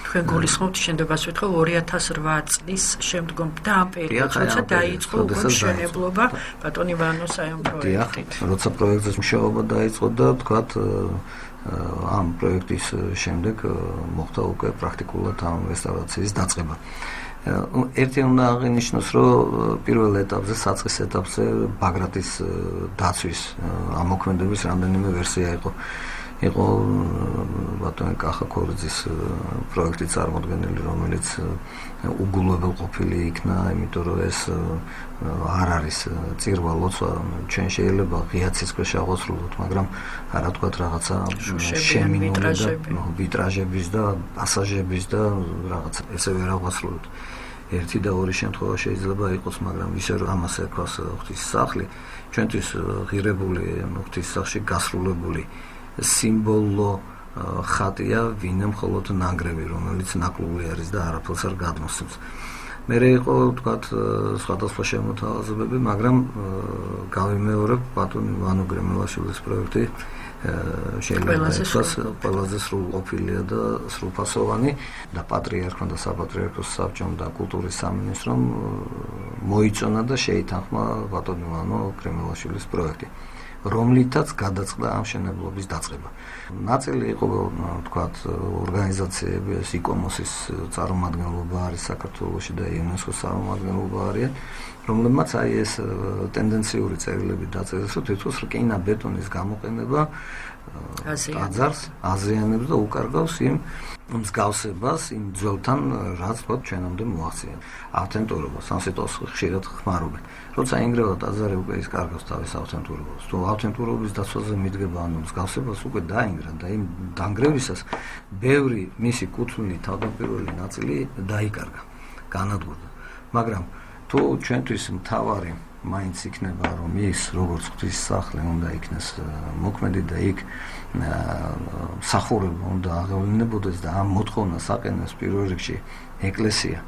A: თქვენ გულისხმობთ შენდობას ვითხოვ 2008 წლის შემდგომ და ამ პერიოდში, როცა დაიწყო უკვე მშენებლობა ბატონ ივანოს აი ამ პროექტით.
B: როცა პროექტის მუშაობა დაიწყო და თქვათ ამ პროექტის შემდეგ მოხდა უკვე პრაქტიკულად ამ რესტავრაციის დაწყება. ერთი უნდა აღინიშნოს, რომ პირველ ეტაპზე, საწყის ეტაპზე ბაგრატის დაცვის ამოქმედების რამდენიმე ვერსია იყო. იყო ბატონ კახა ქორძის პროექტი წარმოდგენილი, რომელიც უგულებელ ყოფილი იქნა, იმიტომ რომ ეს არ არის წირვა ლოცვა, ჩვენ შეიძლება ღია ცისქვეშ ავღოცრულოთ, მაგრამ არა თქვათ რაღაცა შემინული და ვიტრაჟების და პასაჟების და რაღაცა ესე ვერ ავღოცრულოთ. ერთი და ორი შემთხვევა შეიძლება იყოს, მაგრამ ისე რომ ამას ეკავს ღვთის სახლი, ჩვენთვის ღირებული ღვთის სახლში გასრულებული სიმბოლო ხატია, ვინმე მხოლოდ ნანგრევი, რომელიც ნაკლული არის და არაფერს არ გადმოსცემს. მერე იყო, ვთქვათ, სხვადასხვა შემოთავაზებები, მაგრამ გავიმეორებ ბატონ ივანო გრემელაშვილის პროექტი შეიძლება ითქვას ყველაზე სრულყოფილია და სრულფასოვანი და პატრიარქმა და საპატრიარქოს საბჭომ და კულტურის სამინისტრომ მოიწონა და შეითანხმა ბატონ ივანო გრემელაშვილის პროექტი, რომლითაც გადაწყდა ამ მშენებლობის დაწყება. ნაწილი იყო, ვთქვათ, ორგანიზაციები, ეს იკომოსის წარმომადგენლობა არის საქართველოში და იუნესკოს წარმომადგენლობა არიან, რომლებმაც აი ეს ტენდენციური წერილები დაწერეს, რომ თითქოს რკინა-ბეტონის გამოყენება ტაძარს აზიანებს და უკარგავს იმ მსგავსებას იმ ძველთან, რაც თქვათ ჩვენამდე მოაღწია. ავთენტურობას, ამ სიტყვას ხშირად ხმარობენ. როცა ინგრევა ტაძარი უკვე ის კარგავს თავის ავთენტურობას, თუ ავთენტურობის დაცვაზე მიდგება ანუ მსგავსებას უკვე დაინგრა და იმ დანგრევისას ბევრი მისი კუთვნილი თავდაპირველი ნაწილი დაიკარგა, განადგურდა. მაგრამ თუ ჩვენთვის მთავარი მაინც იქნება, რომ ის როგორც ღვთის სახლი უნდა იქნეს მოქმედი და იქ მსახურება უნდა აღევლინებოდეს და ამ მოთხოვნას აყენებს პირველ რიგში ეკლესია,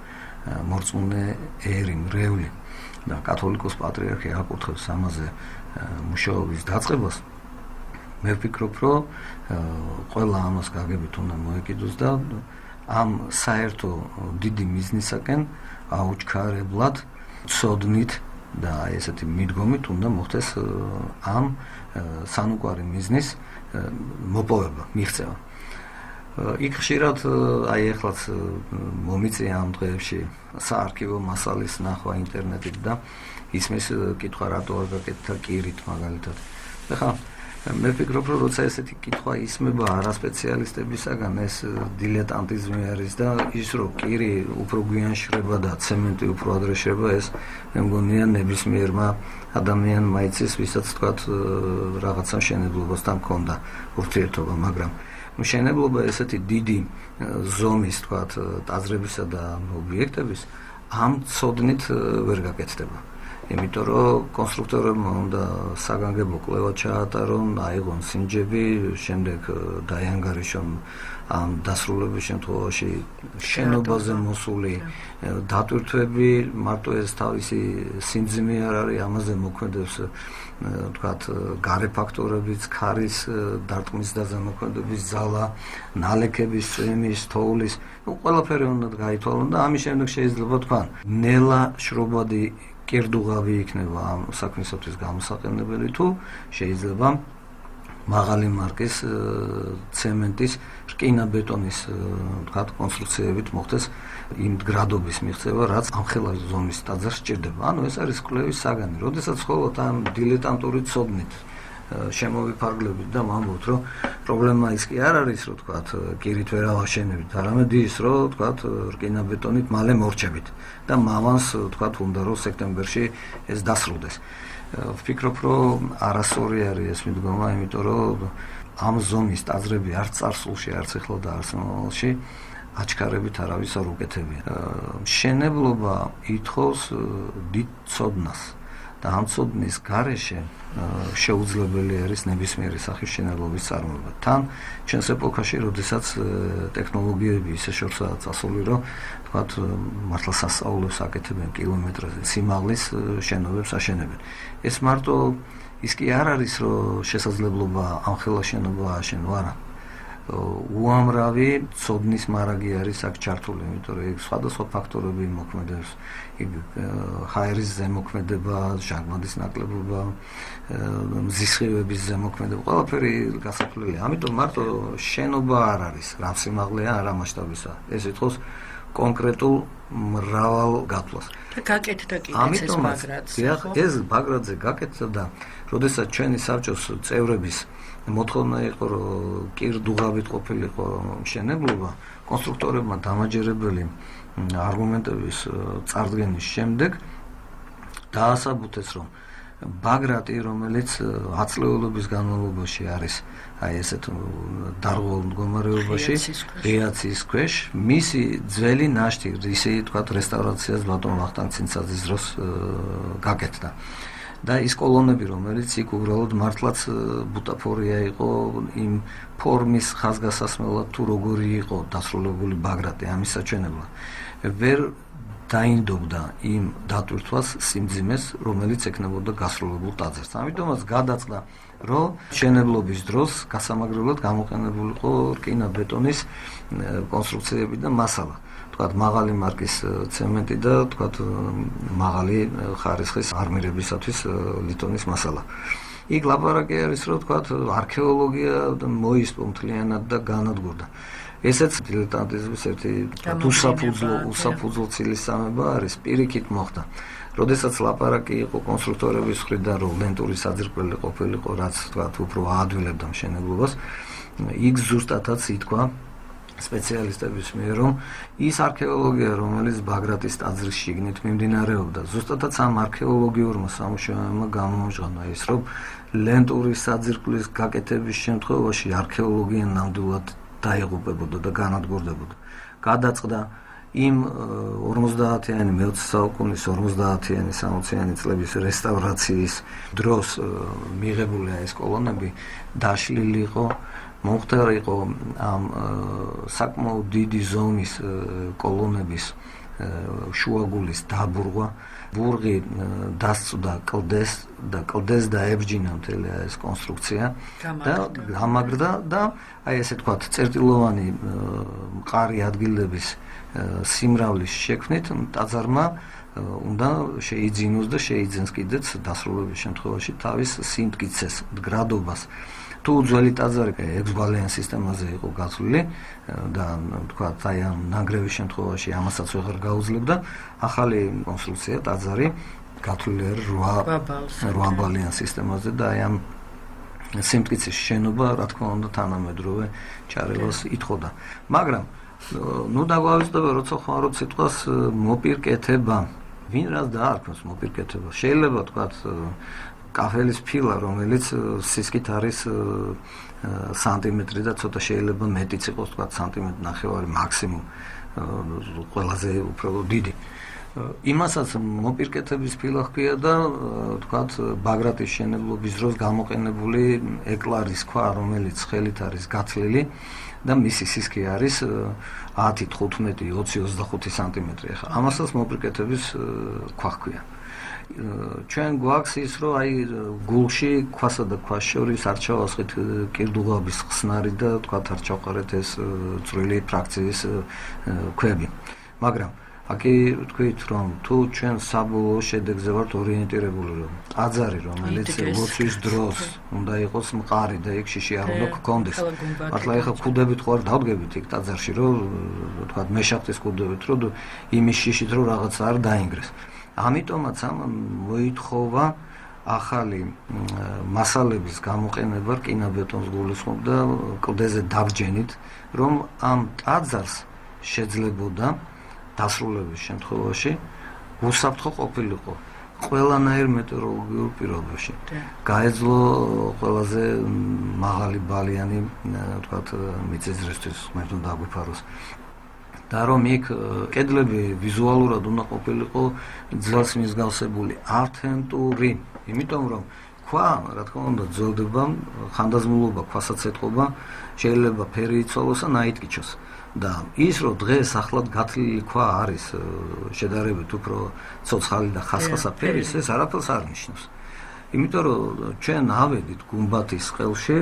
B: მორწმუნე ერი მრევლი და კათოლიკოს პატრიარქი აკურთხებს ამაზე მუშაობის დაწყებას, მე ვფიქრობ, რომ ყველა ამას გაგებით უნდა მოეკიდოს და ამ საერთო დიდი მიზნისაკენ აუჩქარებლად ცოდნით და ესეთი მიდგომით უნდა მოხდეს ამ სანუკვარი მიზნის მოპოვება, მიღწევა. იქ ხშირად აი ეხლაც მომიწია ამ დღეებში საარქივო მასალის ნახვა ინტერნეტით და ისმის კითხვა რატო არ გაკეთდა კირით მაგალითად. ეხლა მე ვფიქრობ, რომ როცა ესეთი კითხვა ისმება არასპეციალისტებისაგან, ეს დილეტანტიზმი არის და ის რომ კირი უფრო გვიან შრება და ცემენტი უფრო ადრე შრება, ეს მე მგონია ნებისმიერმა ადამიანმა იცის, ვისაც თქვათ რაღაცა მშენებლობასთან ჰქონდა ურთიერთობა, მაგრამ მშენებლობა ესეთი დიდი ზომის, თქვათ, ტაძრებისა და ობიექტების ამ ცოდნით ვერ გაკეთდება. იმიტომ რომ კონსტრუქტორებმა უნდა საგანგებო კვლევა ჩაატარონ, აიღონ სინჯები, შემდეგ დაიანგარიშონ ამ დასრულების შემთხვევაში შენობაზე მოსული დატვირთვები, მარტო ეს თავისი სიმძიმე არ არის, ამაზე მოქმედებს თქვათ გარე ფაქტორებიც, ქარის დარტყმის და ზემოქმედების ძალა, ნალექების, წვიმის, თოვლის, ყველაფერი უნდა გაითვალონ და ამის შემდეგ შეიძლება თქვან ნელა შრობადი კირდუღავი იქნება ამ საქმისათვის გამოსაყენებელი თუ შეიძლება მაღალი მარკის ცემენტის, რკინა-ბეტონის თქვათ კონსტრუქციებით მოხდეს იმ გრადობის მიღწევა, რაც ამხელა ზომის ტაძარს სჭირდება. ანუ ეს არის კვლევის საგანი. როდესაც ხოლმე ამ დილეტანტური ცოდნით შემოვიფარგლებით და ვამბობთ, რომ პრობლემა ის კი არ არის, რომ თქვათ კირით ვერ ავაშენებით, არამედ ის, რომ თქვათ რკინა-ბეტონით მალე მორჩებით და მავანს თქვათ უნდა რომ სექტემბერში ეს დასრულდეს. ვფიქრობ, რომ არასწორი არის ეს მიდგომა, იმიტომ რომ ამ ზომის ტაძრები არც წარსულში, არც ეხლა და არც მომავალში აჩქარებით არავის არ უკეთებია. მშენებლობა ითხოვს დიდ ცოდნას და ამ ცოდნის გარეშე შეუძლებელი არის ნებისმიერი სახის მშენებლობის წარმოება. თან ჩვენს ეპოქაში, როდესაც ტექნოლოგიები ისე შორსაა წასული, რომ თქვათ მართლა სასწაულებს აკეთებენ კილომეტრაზე სიმაღლის შენობებს აშენებენ. ეს მარტო ის კი არ არის, რომ შესაძლებლობა ამხელა შენობა ააშენო, არა. უამრავი ცოდნის მარაგი არის აქ ჩართული, იმიტომ რომ იქ სხვადასხვა ფაქტორები მოქმედებს, იქ ჰაერის ზემოქმედება, ჟანგბადის ნაკლებობა, მზისხივების ზემოქმედება, ყველაფერი გასაფლელია. ამიტომ მარტო შენობა არ არის, რა სიმაღლეა, რა მასშტაბისა. ეს ითხოვს კონკრეტულ მრავალ გათვლას.
A: გაკეთდა კიდეც ეს ბაგრატზე.
B: ეს ბაგრატზე გაკეთდა და როდესაც ჩვენი საბჭოს წევრების მოთხოვნა იყო, რომ კირდუღავით ყოფილიყო მშენებლობა, კონსტრუქტორებმა დამაჯერებელი არგუმენტების წარდგენის შემდეგ დაასაბუთეს, რომ ბაგრატი, რომელიც აწლეულობის განმავლობაში არის აი ესეთ დარღვეულ მდგომარეობაში, რეაქციის ქვეშ, მისი ძველი ნაშთი, ისე თქვათ რესტავრაციას ბატონ ვახტანგ ცინცაძის დროს გაკეთდა. და ის კოლონები, რომელიც იქ უბრალოდ მართლაც ბუტაფორია იყო იმ ფორმის ხაზგასასმელად თუ როგორი იყო დასრულებული ბაგრატი ამის საჩვენებლად, ვერ დაინდობდა იმ დატვირთვას სიმძიმეს, რომელიც ექნებოდა გასრულებულ ტაძარს. ამიტომაც გადაწყდა, რომ მშენებლობის დროს გასამაგრებლად გამოყენებულიყო რკინა-ბეტონის კონსტრუქციები და მასალა. თქვათ მაღალი მარკის ცემენტი და თქვათ მაღალი ხარისხის არმირებისათვის ლითონის მასალა. იქ ლაპარაკი არის, რომ თქვათ არქეოლოგია მოისპო მთლიანად და განადგურდა. ესეც დილეტანტიზმის ერთი უსაფუძვლო ცილისწამება არის, პირიქით მოხდა. როდესაც ლაპარაკი იყო კონსტრუქტორების მხრიდან, რომ ლენტური საძირკველი ყოფილიყო, რაც თქვათ უფრო აადვილებდა მშენებლობას, იქ ზუსტადაც ითქვა სპეციალისტების მიერ, რომ ის არქეოლოგია, რომელიც ბაგრატის ტაძრის შიგნით მიმდინარეობდა, ზუსტადაც ამ არქეოლოგიურმა სამუშაოებმა გამოამჟღავნა ის, რომ ლენტური საძირკვლის გაკეთების შემთხვევაში არქეოლოგია ნამდვილად დაიღუპებოდა და განადგურდებოდა. გადაწყდა იმ 50-იანი, მე-20 საუკუნის 50-იანი, 60-იანი წლების რესტავრაციის დროს მიღებული ეს კოლონები დაშლილი იყო, მომხდარი იყო ამ საკმაოდ დიდი ზომის კოლონების შუაგულის დაბრუნვა, ბურღი დასწვდა კლდეს და კლდეს დაებჯინა მთელი ეს კონსტრუქცია და გამაგრდა და აი ესე თქვათ წერტილოვანი მყარი ადგილების სიმრავლის შექმნით ტაძარმა უნდა შეიძინოს და შეიძენს კიდეც დასრულების შემთხვევაში თავის სიმტკიცეს, მდგრადობას. თუ ძველი ტაძარი 6 ბალიან სისტემაზე იყო გათვლილი და თქვათ აი ამ ნანგრევის შემთხვევაში ამასაც ვეღარ გაუძლებდა, ახალი კონსტრუქცია ტაძარი გათვლილი 8 ბალიან სისტემაზე და აი ამ სიმტკიცის შენობა რა თქმა უნდა თანამედროვე ჩარევას ითხოვდა. მაგრამ ნუ დაგვავიწყდება როცა ხმარობთ სიტყვას მოპირკეთება. ვინ რას დაარქვეს მოპირკეთება? შეიძლება თქვათ კაფელის ფილა, რომელიც სისქით არის სანტიმეტრი და ცოტა შეიძლება მეტიც იყოს, თქვათ სანტიმეტრი ნახევარი მაქსიმუმ, ყველაზე უფრო დიდი. იმასაც მოპირკეთების ფილა ჰქვია და თქვათ ბაგრატის შენებლობის დროს გამოყენებული ეკლარის ქვა, რომელიც ხელით არის გათლილი და მისი სისქი არის 10, 15, 20, 25 სანტიმეტრი. ახლა ამასაც მოპირკეთების ქვა ჰქვია. ჩვენ გვაქვს ის რომ აი გულში ქვასა და ქვას შორის არ ჩავასხით კირდუღაბის ხსნარი და თქვათ არ ჩავყარეთ ეს წვრილი ფრაქციის ქვები. მაგრამ აქ თქვით რომ თუ ჩვენ საბოლოო შედეგზე ვართ ორიენტირებული რომ ტაძარი რომელიც ლოცვის დროს უნდა იყოს მყარი და იქ შიში არ უნდა გქონდეს. მართლა ეხლა ქუდებით ხო არ დავდგებით იქ ტაძარში რომ თქვათ მეშახტის ქუდებით რომ იმის შიშით რომ რაღაც არ დაინგრეს. ამიტომაც ამ მოითხოვა ახალი მასალების გამოყენება რკინაბეტონს გულისხმობ და კლდეზე დაბჯენით, რომ ამ ტაძარს შეძლებოდა დასრულების შემთხვევაში უსაფრთხო ყოფილიყო ყველანაირ მეტეოროლოგიურ პირობებში. გაეძლო ყველაზე მაღალი ბალიანი თქვათ მიწისძვრისთვის ღმერთო დაგვიფაროს. და რომ იქ კედლები ვიზუალურად უნდა ყოფილიყო ძველს მსგავსებული ავთენტური, იმიტომ რომ ქვა, რა თქმა უნდა, ძველდება, ხანდაზმულობა ქვასაც ეტყობა, შეიძლება ფერი იცვალოს და ნაიტკიჩოს. და ის რომ დღეს ახლად გათლილი ქვა არის შედარებით უფრო ცოცხალი და ხასხასა ფერის, ეს არაფერს არ ნიშნავს. იმიტომ რომ ჩვენ ავედით გუმბათის ყელში,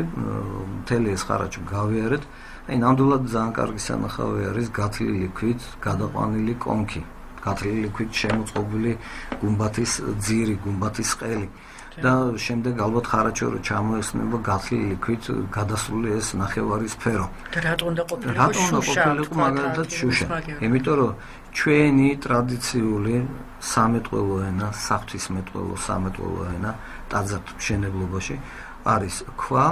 B: მთელი ეს ხარაჯი გავიარეთ. აი ნამდვილად ძალიან კარგი სანახავი არის გათლილი ქვით გადაყვანილი კონქი, გათლილი ქვით შემოწყობილი გუმბათის ძირი, გუმბათის ყელი და შემდეგ ალბათ ხარაჯო რო ჩამოესნება გათლილი ქვით გადასრული ეს ნახევარი სფერო.
A: და რატომ უნდა ყოფილიყო
B: მაგალითად შუშა? იმიტომ რომ ჩვენი ტრადიციული სამეტყველო ენა, საღვთისმეტყველო სამეტყველო ენა ტაძარ მშენებლობაში არის ქვა,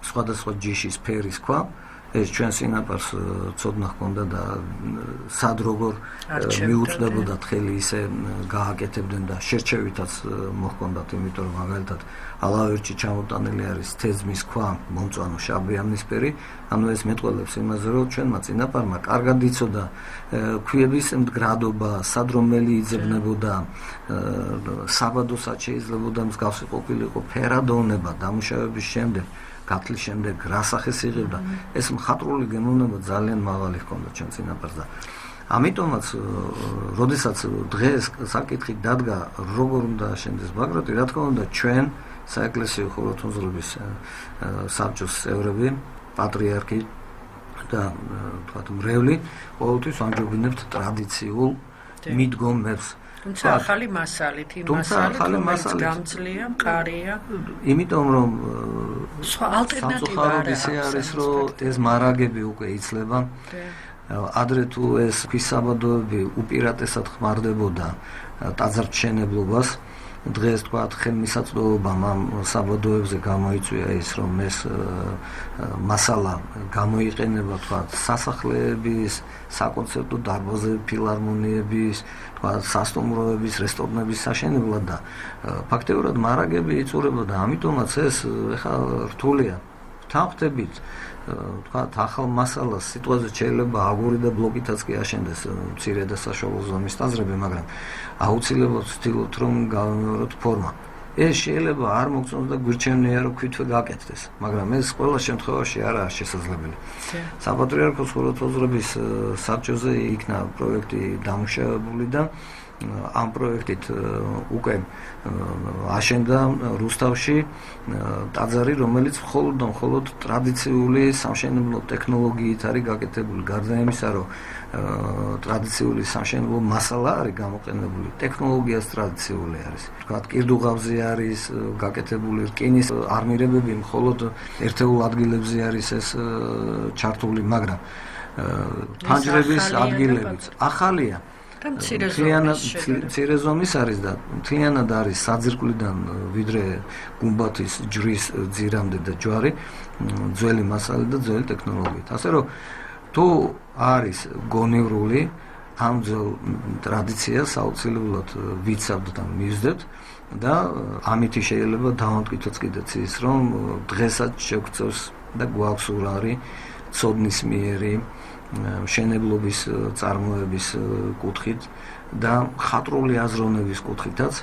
B: სხვადასხვა ჯიშის ფერის ქვა. ეს ჩვენ სინაპარს ცოდნა ჰქონდა და სად როგორ მიუწდებოდა თხელი ისე გააკეთებდნენ და შერჩევითაც მოჰქონდათ, იმიტომ რომ მაგალითად ალავერჩი ჩამოტანილი არის თეზმის ქვა, მომწვანო შავი ამნისფერი, ანუ ეს მეტყველებს იმაზე, რომ ჩვენმა წინაპარმა კარგად იცოდა ქვიების მდგრადობა, სად რომელი იძებნებოდა, საბადოსაც შეიძლებოდა მსგავსი ყოფილიყო ფერადოვნება დამუშავების შემდეგ. გათლის შემდეგ რა სახეს იღებდა, ეს მხატვრული გემოვნება ძალიან მაღალი ჰქონდა ჩვენ წინაპარს. ამიტომაც, როდესაც დღეს საკითხი დადგა, როგორ უნდა აშენდეს ბაგრატი, რა თქმა უნდა, ჩვენ საეკლესიო ხუროთმოძღვრების საბჭოს წევრები, პატრიარქი და თქვათ მრევლი, ყოველთვის ამჯობინებთ ტრადიციულ მიდგომებს.
A: თუმცა ახალი მასალით, იმ მასალით, რომელიც გამძლეა, მყარია.
B: იმიტომ რომ
A: სხვა ალტერნატივა
B: არის, რომ ეს მარაგები უკვე იცლება. ადრე თუ ეს ქვის საბადოები უპირატესად ხმარდებოდა ტაძარშენებლობას, დღეს თქვათ ხელმისაწვდომობამ ამ საბადოებზე გამოიწვია ის, რომ ეს მასალა გამოიყენება თქვათ სასახლეების, საკონცერტო დარბაზების, ფილარმონიების, თქვათ სასტუმროების, რესტორნების საშენებლად და ფაქტობრივად მარაგები იწურებოდა, ამიტომაც ეს ეხლა რთულია. თანხმდებით თქვათ ახალ მასალას სიტყვაზე შეიძლება აგური და ბლოკითაც კი აშენდეს მცირე და საშუალო ზომის ტაძრები, მაგრამ აუცილებლად ვცდილობთ რომ გავიმეოროთ ფორმა. ეს შეიძლება არ მოგწონს და გვირჩევნია რომ ქვითვე გაკეთდეს, მაგრამ ეს ყველა შემთხვევაში არაა შესაძლებელი. საპატრიარქოს ხუროთმოძღვრების საბჭოზე იქნა პროექტი დამუშავებული და ამ პროექტით უკვე აშენდა რუსთავში ტაძარი, რომელიც მხოლოდ ტრადიციული სამშენებლო ტექნოლოგიით არის გაკეთებული. გარდა იმისა, რომ ტრადიციული სამშენებლო მასალა არის გამოყენებული, ტექნოლოგიაც ტრადიციული არის. თქვათ, კირდუღავზე არის გაკეთებული, რკინის არმირებები მხოლოდ ერთეულ ადგილებზე არის ეს ჩართული, მაგრამ ფანჯრების ადგილებიც ახალია. მცირე ზომის არის და მთლიანად არის საძირკვლიდან ვიდრე გუმბათის ჯვრის ძირამდე და ჯვარი ძველი მასალა და ძველი ტექნოლოგიით. ასე რომ თუ არის გონივრული ამ ძველ ტრადიციას აუცილებლად ვიცავთ და მივსდევთ და ამითი შეიძლება დავამტკიცოთ კიდეც ის, რომ დღესაც შეგვწევს და გვაქვს ურარი ცოდნისმიერი მშენებლობის წარმოების კუთხით და ხატრული აზროვნების კუთხითაც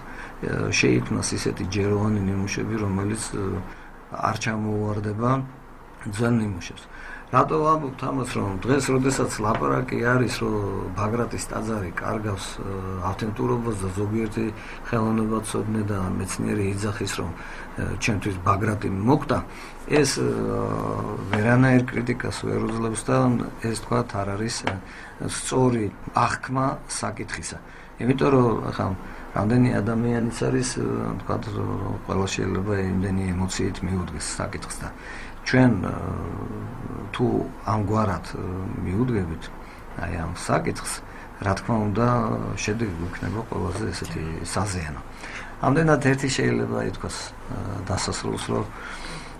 B: შეიქმნას ისეთი ჯეროვანი ნიმუშები, რომელიც არ ჩამოუვარდება ძველ ნიმუშებს. რატო ვამბობთ ამას, რომ დღეს, როდესაც ლაპარაკი არის, რომ ბაგრატის ტაძარი კარგავს ავთენტურობას და ზოგიერთი ხელოვნებაცოდნე და მეცნიერი იძახის, რომ ჩემთვის ბაგრატი მოკვდა, ეს ვერანაირ კრიტიკას ვერ უძლებს და ეს თქვათ არ არის სწორი აღქმა საკითხისა. იმიტომ რომ ახლა რამდენი ადამიანიც არის, თქვათ, ყველა შეიძლება იმდენი ემოციით მიუდგეს საკითხს და ჩვენ თუ ამგვარად მიუდგებით აი ამ საკითხს, რა თქმა უნდა, შედეგი იქნება ყველაზე ესეთი საზეანო. ამდენად ერთი შეიძლება ითქვას დასასრულს, რომ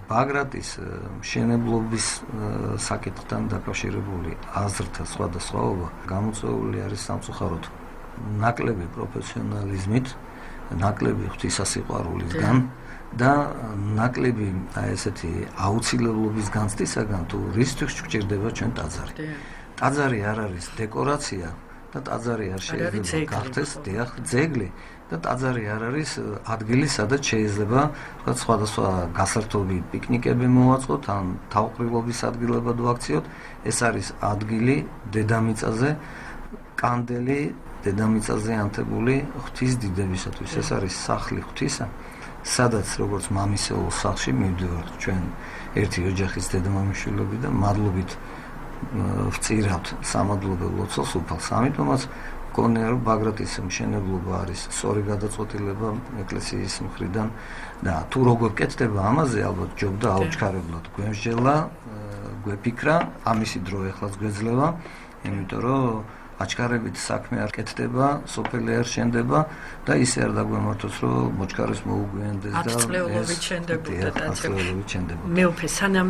B: ბაგრატის მშენებლობის საკითხთან დაკავშირებული აზრთა სხვადასხვაობა გამოწვეული არის სამწუხაროდ ნაკლები პროფესიონალიზმით, ნაკლები ღვთისასიყვარულისგან და ნაკლები აი ესეთი აუცილებლობის განცდისაგან, თუ რისთვის გვჭირდება ჩვენ ტაძარი. ტაძარი არ არის დეკორაცია და ტაძარი არ შეიძლება გახდეს ძეგლი და ტაძარი არ არის ადგილი, სადაც შეიძლება სხვადასხვა გასართობი პიკნიკები მოვაწყოთ ან თავყრილობის ადგილებად ვაქციოთ. ეს არის ადგილი დედამიწაზე, კანდელი დედამიწაზე ანთებული ღვთის დიდებისათვის. ეს არის სახლი ღვთისა, სადაც როგორც მამისეულ სახლში მივდივართ ჩვენ ერთი ოჯახის დედმამიშვილები და მადლობით ვწირავთ სამადლობელ ლოცველს უფალს. ამიტომაც მგონია, რომ ბაგრატის მშენებლობა არის სწორი გადაწყვეტილება ეკლესიის მხრიდან და თუ როგორ კეთდება ამაზე, ალბათ ჯობდა აუჩქარებლად გვემსჯელა, გვეფიქრა, ამისი დრო ეხლაც გვეძლევა, იმიტომ რომ აჩქარებით საქმე არ კეთდება, სოფელი არ შენდება და ისე არ დაგვემართოს, რომ მოჩქარის მოუგვიანდეს და
A: აწლეულობით შენდებოდა. მეუფე, სანამ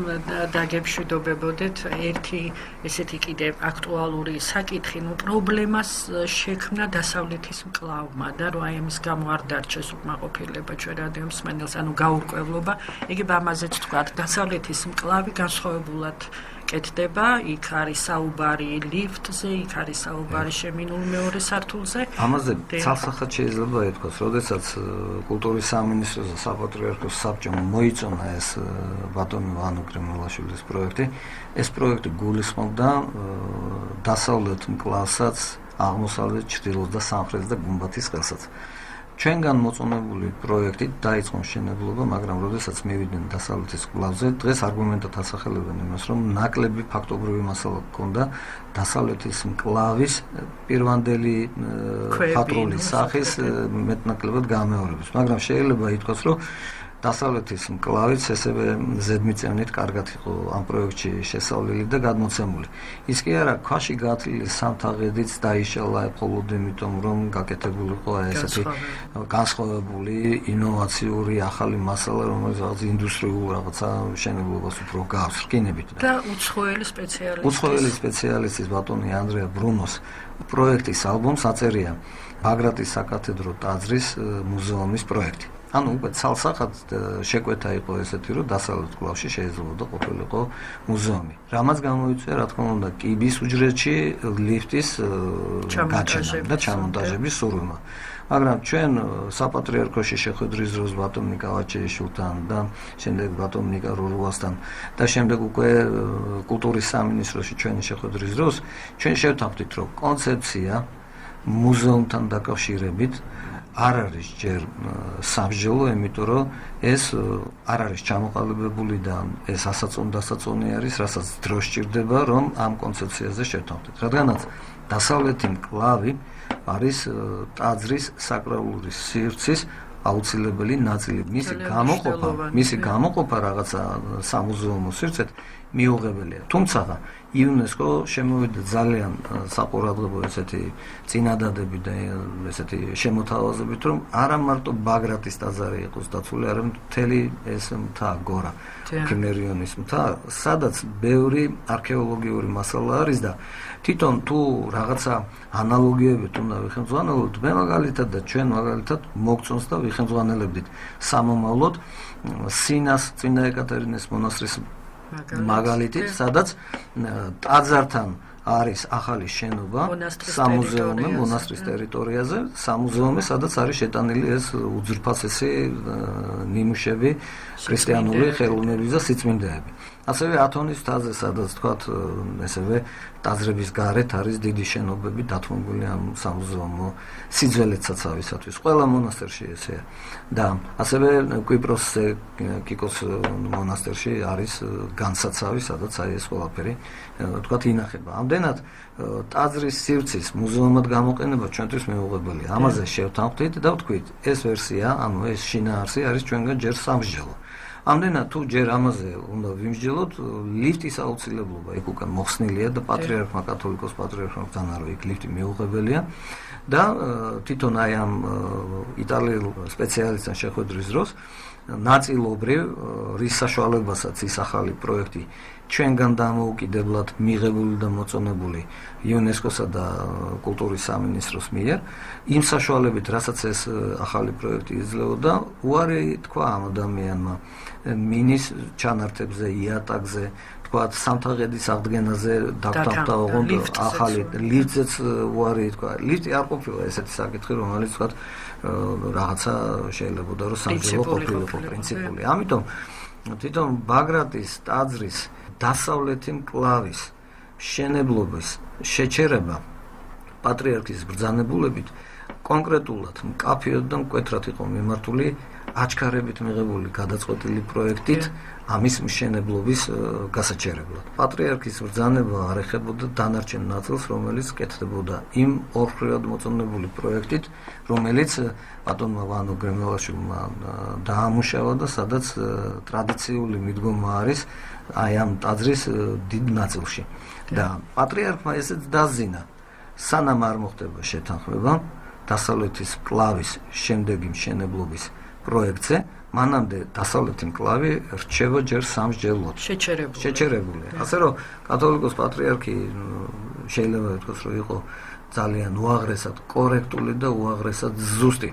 A: დაგებშვიდობებოდეთ, ერთი ესეთი კიდე აქტუალური საკითხი, პრობლემას შექმნა დასავლეთის მკლავმა და რომ აი ამის გამო არ დარჩეს უკმაყოფილება ჩვენ რადიო მსმენელს, ანუ გაურკვევლობა, იგივე ამაზეც თქვა, დასავლეთის მკლავი განსხვავებულად კეთდება, იქ არის საუბარი ლიფტზე, იქ არის საუბარი შემინულ მეორე სართულზე.
B: ამაზე ცალსახად შეიძლება ითქვას, როდესაც კულტურის სამინისტროს და საპატრიარქოს საბჭომ მოიწონა ეს ბატონი ვანო კრიმულაშვილის პროექტი, ეს პროექტი გულისხმობდა დასავლეთ მკლავსაც, აღმოსავლეთ, ჩრდილოეთ და სამხრეთ და გუმბათის ყელსაც. ჩვენგან მოწონებული პროექტით დაიწყო მშენებლობა, მაგრამ როდესაც მივიდნენ დასავლეთის მკლავზე, დღეს არგუმენტად ასახელებენ იმას, რომ ნაკლები ფაქტობრივი მასალა ჰქონდა დასავლეთის მკლავის პირვანდელი ხატრული სახის მეტნაკლებად გამეორებას. მაგრამ შეიძლება ითქვას, რომ დასავლეთის მკლავიც ესევე ზედმიწევნით კარგად იყო ამ პროექტში შესავლელი და გადმოცემული. ის კი არა, ქვაში გათლილი სამთაღედიც დაიშალა მხოლოდ იმიტომ, რომ გაკეთებული იყო ესეთი განსხვავებული, ინოვაციური ახალი მასალა, რომელიც რაღაც ინდუსტრიულ რაღაცა მშენებლობას უფრო გავს რკინებით.
A: და უცხოელი
B: სპეციალისტის ბატონი ანდრეა ბრუნოს პროექტის ალბომს აწერია ბაგრატის საკათედრო ტაძრის მუზეუმის პროექტი. ანუ უკვე ცალსახად შეკვეთა იყო ესეთი, რომ დასავლეთ მკლავში შეიძლებოდა ყოფილიყო მუზეუმი. რამაც გამოიწვია, რა თქმა უნდა, კიბის უჯრედში ლიფტის გაჩენა და ჩამონტაჟების სურვილმა. მაგრამ ჩვენ საპატრიარქოში შეხვედრის დროს ბატონ ნიკავაჩეიშვილთან და შემდეგ ბატონ ნიკა რურუასთან და შემდეგ უკვე კულტურის სამინისტროში ჩვენი შეხვედრის დროს ჩვენ შევთანხმდით, რომ კონცეფცია მუზეუმთან დაკავშირებით არ არის ჯერ საბრძოლო, იმიტომ რომ ეს არ არის ჩამოყალიბებული და ეს დასაწონი არის, რასაც დრო სჭირდება, რომ ამ კონცეფციაზე შევთანხმდეთ. რადგანაც დასავლეთი მკლავი არის ტაძრის საკრალური სივრცის აუცილებელი ნაწილი. მისი გამოყოფა რაღაცა სამუზეუმო სივრცეთ მიუღებელია. თუმცა იუნესკო შემოვიდა ძალიან საყურადღებო ესეთი წინადადები და ესეთი შემოთავაზებით, რომ არა მარტო ბაგრატის ტაძარი იყოს დაცული, არამედ მთელი ეს მთა გორა, ქიმერიონის მთა, სადაც ბევრი არქეოლოგიური მასალა არის და თვითონ თუ რაღაცა ანალოგიებით უნდა ვიხელმძღვანელოთ, მე მაგალითად და ჩვენ მაგალითად მოგწონს და ვიხელმძღვანელებდით სამომავლოდ სინას წმინდა ეკატერინეს მონასტრის მაგალითით, სადაც ტაძართან არის ახალი შენობა, სამუზეუმე მონასტრის ტერიტორიაზე, სამუზეუმე, სადაც არის შეტანილი ეს უძვირფასესი ნიმუშები, ქრისტიანული ხელოვნების და სიწმინდეები. ასევე ათონის მთაზე, სადაც თქვათ, ესევე ტაძრების გარეთ არის დიდი შენობები დათმობილი ამ სამუზეუმო სიძველეცაცავისათვის. ყველა მონასტერში ესეა. და ასევე კვიპროსზე კიკოს მონასტერში არის განსაცავი, სადაც აი ეს ყველაფერი თქვათ ინახება. ამდენად ტაძრის სივრცის მუზეუმად გამოყენება ჩვენთვის მეუღებელია. ამაზე შევთანხმდით და ვთქვით, ეს ვერსია, ანუ ეს შინაარსი არის ჩვენგან ჯერ სამსჯელო. ამდენად თუ ჯერ ამაზე უნდა ვიმსჯელოთ, ლიფტის აუცილებლობა იქ უკვე მოხსნილია და პატრიარქმა კათოლიკოს პატრიარქმა ბრძანა, რომ იქ ლიფტი მიუღებელია და თვითონ აი ამ იტალიელ სპეციალისტთან შეხვედრის დროს ნაწილობრივ რის საშუალებასაც ის ახალი პროექტი ჩვენგან დამოუკიდებლად მიღებული და მოწონებული იუნესკოსა და კულტურის სამინისტროს მიერ, იმ საშუალებით, რასაც ეს ახალი პროექტი იძლეოდა, უარი თქვა ამ ადამიანმა მინის ჩანართებზე, იატაკზე, თქვათ, სამთაღედის აღდგენაზე დაგთანხმდა, ოღონდ ახალი ლიფტზეც უარი თქვა. ლიფტი არ ყოფილა ესეთი საკითხი, რომელიც თქვათ რაღაცა შეიძლებოდა, რომ სამსჯელო ყოფილიყო პრინციპული. ამიტომ თვითონ ბაგრატის ტაძრის დასავლეთი მკლავის მშენებლობის შეჩერება პატრიარქის ბრძანებულებით კონკრეტულად მკაფიოდ და მკვეთრად იყო მიმართული აჩქარებით მიღებული გადაწყვეტილი პროექტით ამის მშენებლობის გასაჩერებლად. პატრიარქის ბრძანება არ ეხებოდა დანარჩენ ნაწილს, რომელიც კეთდებოდა იმ ორხრივად მოწონებული პროექტით, რომელიც ბატონმა ვანო გრემელაშვილმა დაამუშავა და სადაც ტრადიციული მიდგომა არის აი ამ ტაძრის დიდ ნაწილში. და პატრიარქმა ესეც დაზინა, სანამ არ მოხდება შეთანხმება დასავლეთის მკლავის შემდეგი მშენებლობის პროექტზე, მანამდე დასავლეთი მკლავი რჩება ჯერ სამსჯელოდ. შეჩერებულია. ასე რომ კათოლიკოს პატრიარქი შეიძლება ითქვას, რომ იყო ძალიან უაღრესად კორექტული და უაღრესად ზუსტი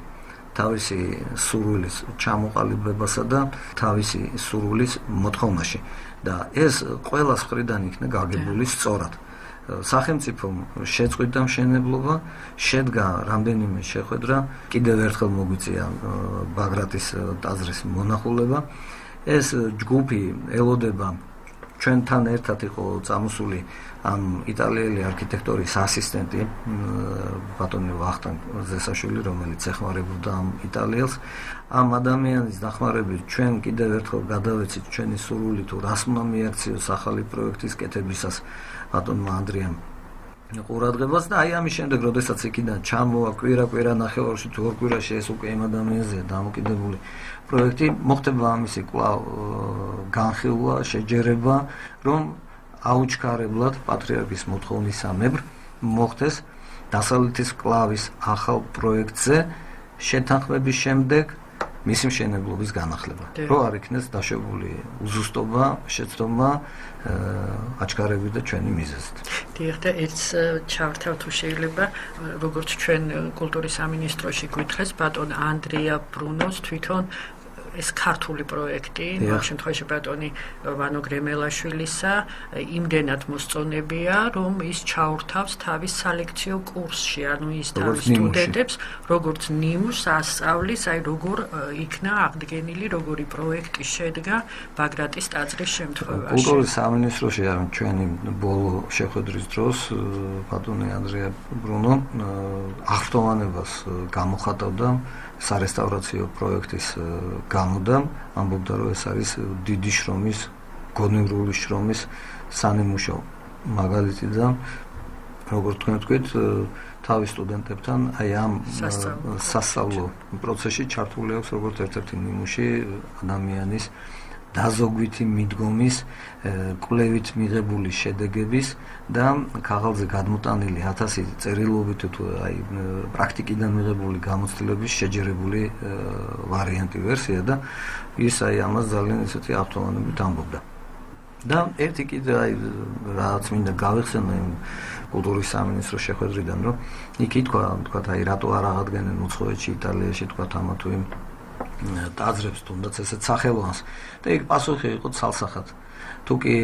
B: თავისი სურვილის ჩამოყალიბებასა და თავისი სურვილის მოთხოვნაში. და ეს ყველას მხრიდან იქნა გაგებული სწორად. სახელმწიფომ შეწყვიტა მშენებლობა, შედგა რამდენიმე შეხვედრა, კიდევ ერთხელ მოგვიწია ბაგრატის ტაძრის მონახულება. ეს ჯგუფი ელოდება ჩვენთან ერთად იყო წამოსული ამ იტალიელი არქიტექტორის ასისტენტი ბატონი ვახტანგ ზესაშვილი, რომელიც ეხმარებოდა ამ იტალიელს. ამ ადამიანის დახმარებით ჩვენ კიდევ ერთხელ გადავეცით ჩვენი სურვილი თუ რას უნდა მიაქციოს ახალი პროექტის კეთებისას ბატონმა ანდრიამ ყურადღებას და აი ამის შემდეგ, როდესაც იქიდან ჩამოვა კვირა ნახევარში თუ ორ კვირაში ეს უკვე იმ ადამიანზეა დამოკიდებული პროექტი, მოხდება ამისი კვლავ განხილვა, შეჯერება, რომ აუჩქარებლად პატრიარქის მოთხოვნისამებრ მოხდეს დასავლეთის მკლავის ახალ პროექტზე შეთანხმების შემდეგ მისი მშენებლობის განახლება. რო არ იქნეს დაშვებული უზუსტობა, შეცდომა, აჩქარები და ჩვენი მიზეზით.
A: დიახ, და ეს ჩავართავ თუ შეიძლება, როგორც ჩვენ კულტურის სამინისტროში გვითხრეს, ბატონ ანდრია ბრუნოს თვითონ ეს ქართული პროექტი, ამ შემთხვევაში ბატონი ვანო გრემელაშვილისა, იმდენად მოსწონებია, რომ ის ჩაურთავს თავის სალექციო კურსში, ანუ ის თავის სტუდენტებს, როგორც ნიმუშს ასწავლის, აი როგორ იქნა აღდგენილი, როგორი პროექტი შედგა ბაგრატის ტაძრის შემთხვევაში.
B: კულტურის სამინისტროში ჩვენი ბოლო შეხვედრის დროს ბატონი ანდრია ბრუნო აღფრთოვანებას გამოხატავდა სარესტავრაციო პროექტის გამოდამ, ამბობდა, რომ ეს არის დიდი შრომის, გონივრული შრომის სანიმუშო მაგალითი და როგორც თქვენ ვთქვით, თავის სტუდენტებთან აი ამ სასწავლო პროცესში ჩართული აქვს როგორც ერთ-ერთი ნიმუში ადამიანის დაზოგვითი მიდგომის, კვლევით მიღებული შედეგების და ქაღალდზე გადმოტანილი 1000 წერილობით თუ აი პრაქტიკიდან მიღებული გამოცდილების შეჯერებული ვარიანტი ვერსია და ის აი ამას ძალიან ისეთი აღფრთოვანებით ამბობდა. და ერთი კიდე აი რაც მინდა გავიხსენო იმ კულტურის სამინისტროს შეხვედრიდან, რომ იქ ითქვა აი რატო არ აღადგენენ უცხოეთში, იტალიაში თქვა ამა თუ იმ ტაძრებს თუნდაც ესეთ სახელოვანს და იქ პასუხი იყო ცალსახად. თუ კი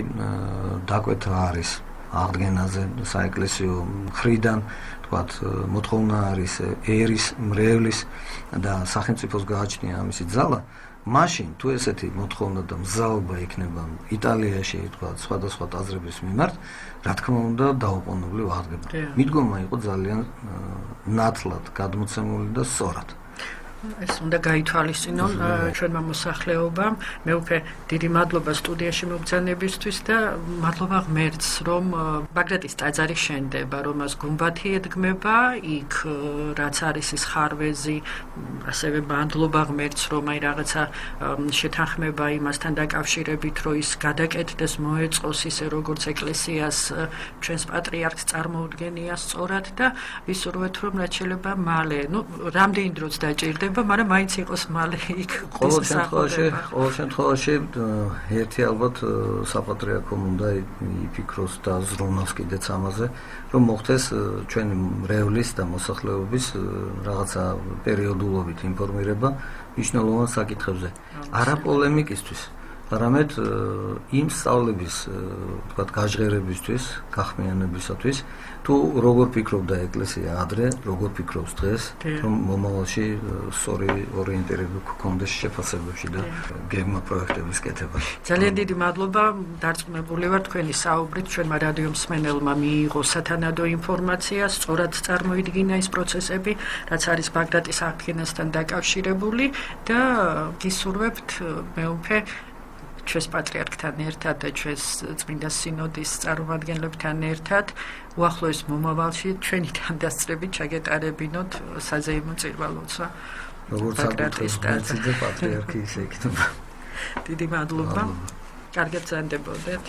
B: დაკვეთა არის აღდგენაზე საეკლესიო მხრიდან, თქვათ მოთხოვნა არის ერის, მრევლის და სახელმწიფოს გააჩნია ამისი ძალა, მაშინ თუ ესეთი მოთხოვნა და მზაობა იქნება იტალიაში, თქვათ სხვადასხვა ტაძრების მიმართ, რა თქმა უნდა დაუყოვნებლივ აღდგება. მიდგომა იყო ძალიან ნათლად გადმოცემული და სწორად.
A: ეს უნდა გაითვალისწინონ ჩვენმა მოსახლეობამ. მე უკვე დიდი მადლობა სტუდიაში მობრძანებისთვის და მადლობა ღმერთს, რომ ბაგრატის ტაძარი შენდება, რომ მას გუმბათი ედგმება, იქ რაც არის ის ხარვეზი, ასევე მადლობა ღმერთს, რომ აი რაღაცა შეთანხმება იმასთან დაკავშირებით, რომ ის გადაკეთდეს, მოეწყოს ისე როგორც ეკლესიას ჩვენს პატრიარქს წარმოუდგენია სწორად და ვისურვებთ, რომ რაც შეიძლება მალე, რამდენი დროც დაჭირდება, მაგრამ მაინც იყოს მალე იქ
B: ყოველ შემთხვევაში ერთი ალბათ საპატრიარქომ უნდა იფიქროს და ზრუნავს კიდეც ამაზე, რომ მოხდეს ჩვენი მრევლის და მოსახლეობის რაღაცა პერიოდულობით ინფორმირება მნიშვნელოვან საკითხებზე. არა პოლემიკისთვის, არამედ იმ სწავლების, თქვათ, გაჟღერებისთვის, გახმიანებისათვის, თუ როგორ ფიქრობდა ეკლესია ადრე, როგორ ფიქრობს დღეს, რომ მომავალში სწორი ორიენტირება გქონდეს შეფასებებში და გეგმა პროექტების კეთებაში.
A: ძალიან დიდი მადლობა, დარწმუნებული ვარ თქვენი საუბრით ჩვენმა რადიო მსმენელმა მიიღო სათანადო ინფორმაცია, სწორად წარმოიდგინა ის პროცესები, რაც არის ბაგრატის აღდგენასთან დაკავშირებული და გისურვებთ მეუფე ჩვენს პატრიარქთან ერთად და ჩვენს წმინდა სინოდის წარმომადგენლებთან ერთად უახლოეს momავალში ჩვენი თანდასწრებით ჩაგეტარებინოთ საზეიმო წირვა-ლოცვა.
B: როგორც საკუთრების პატრიარქი ისე იქნება.
A: დიდი მადლობა. კარგად ზანდებოდეთ.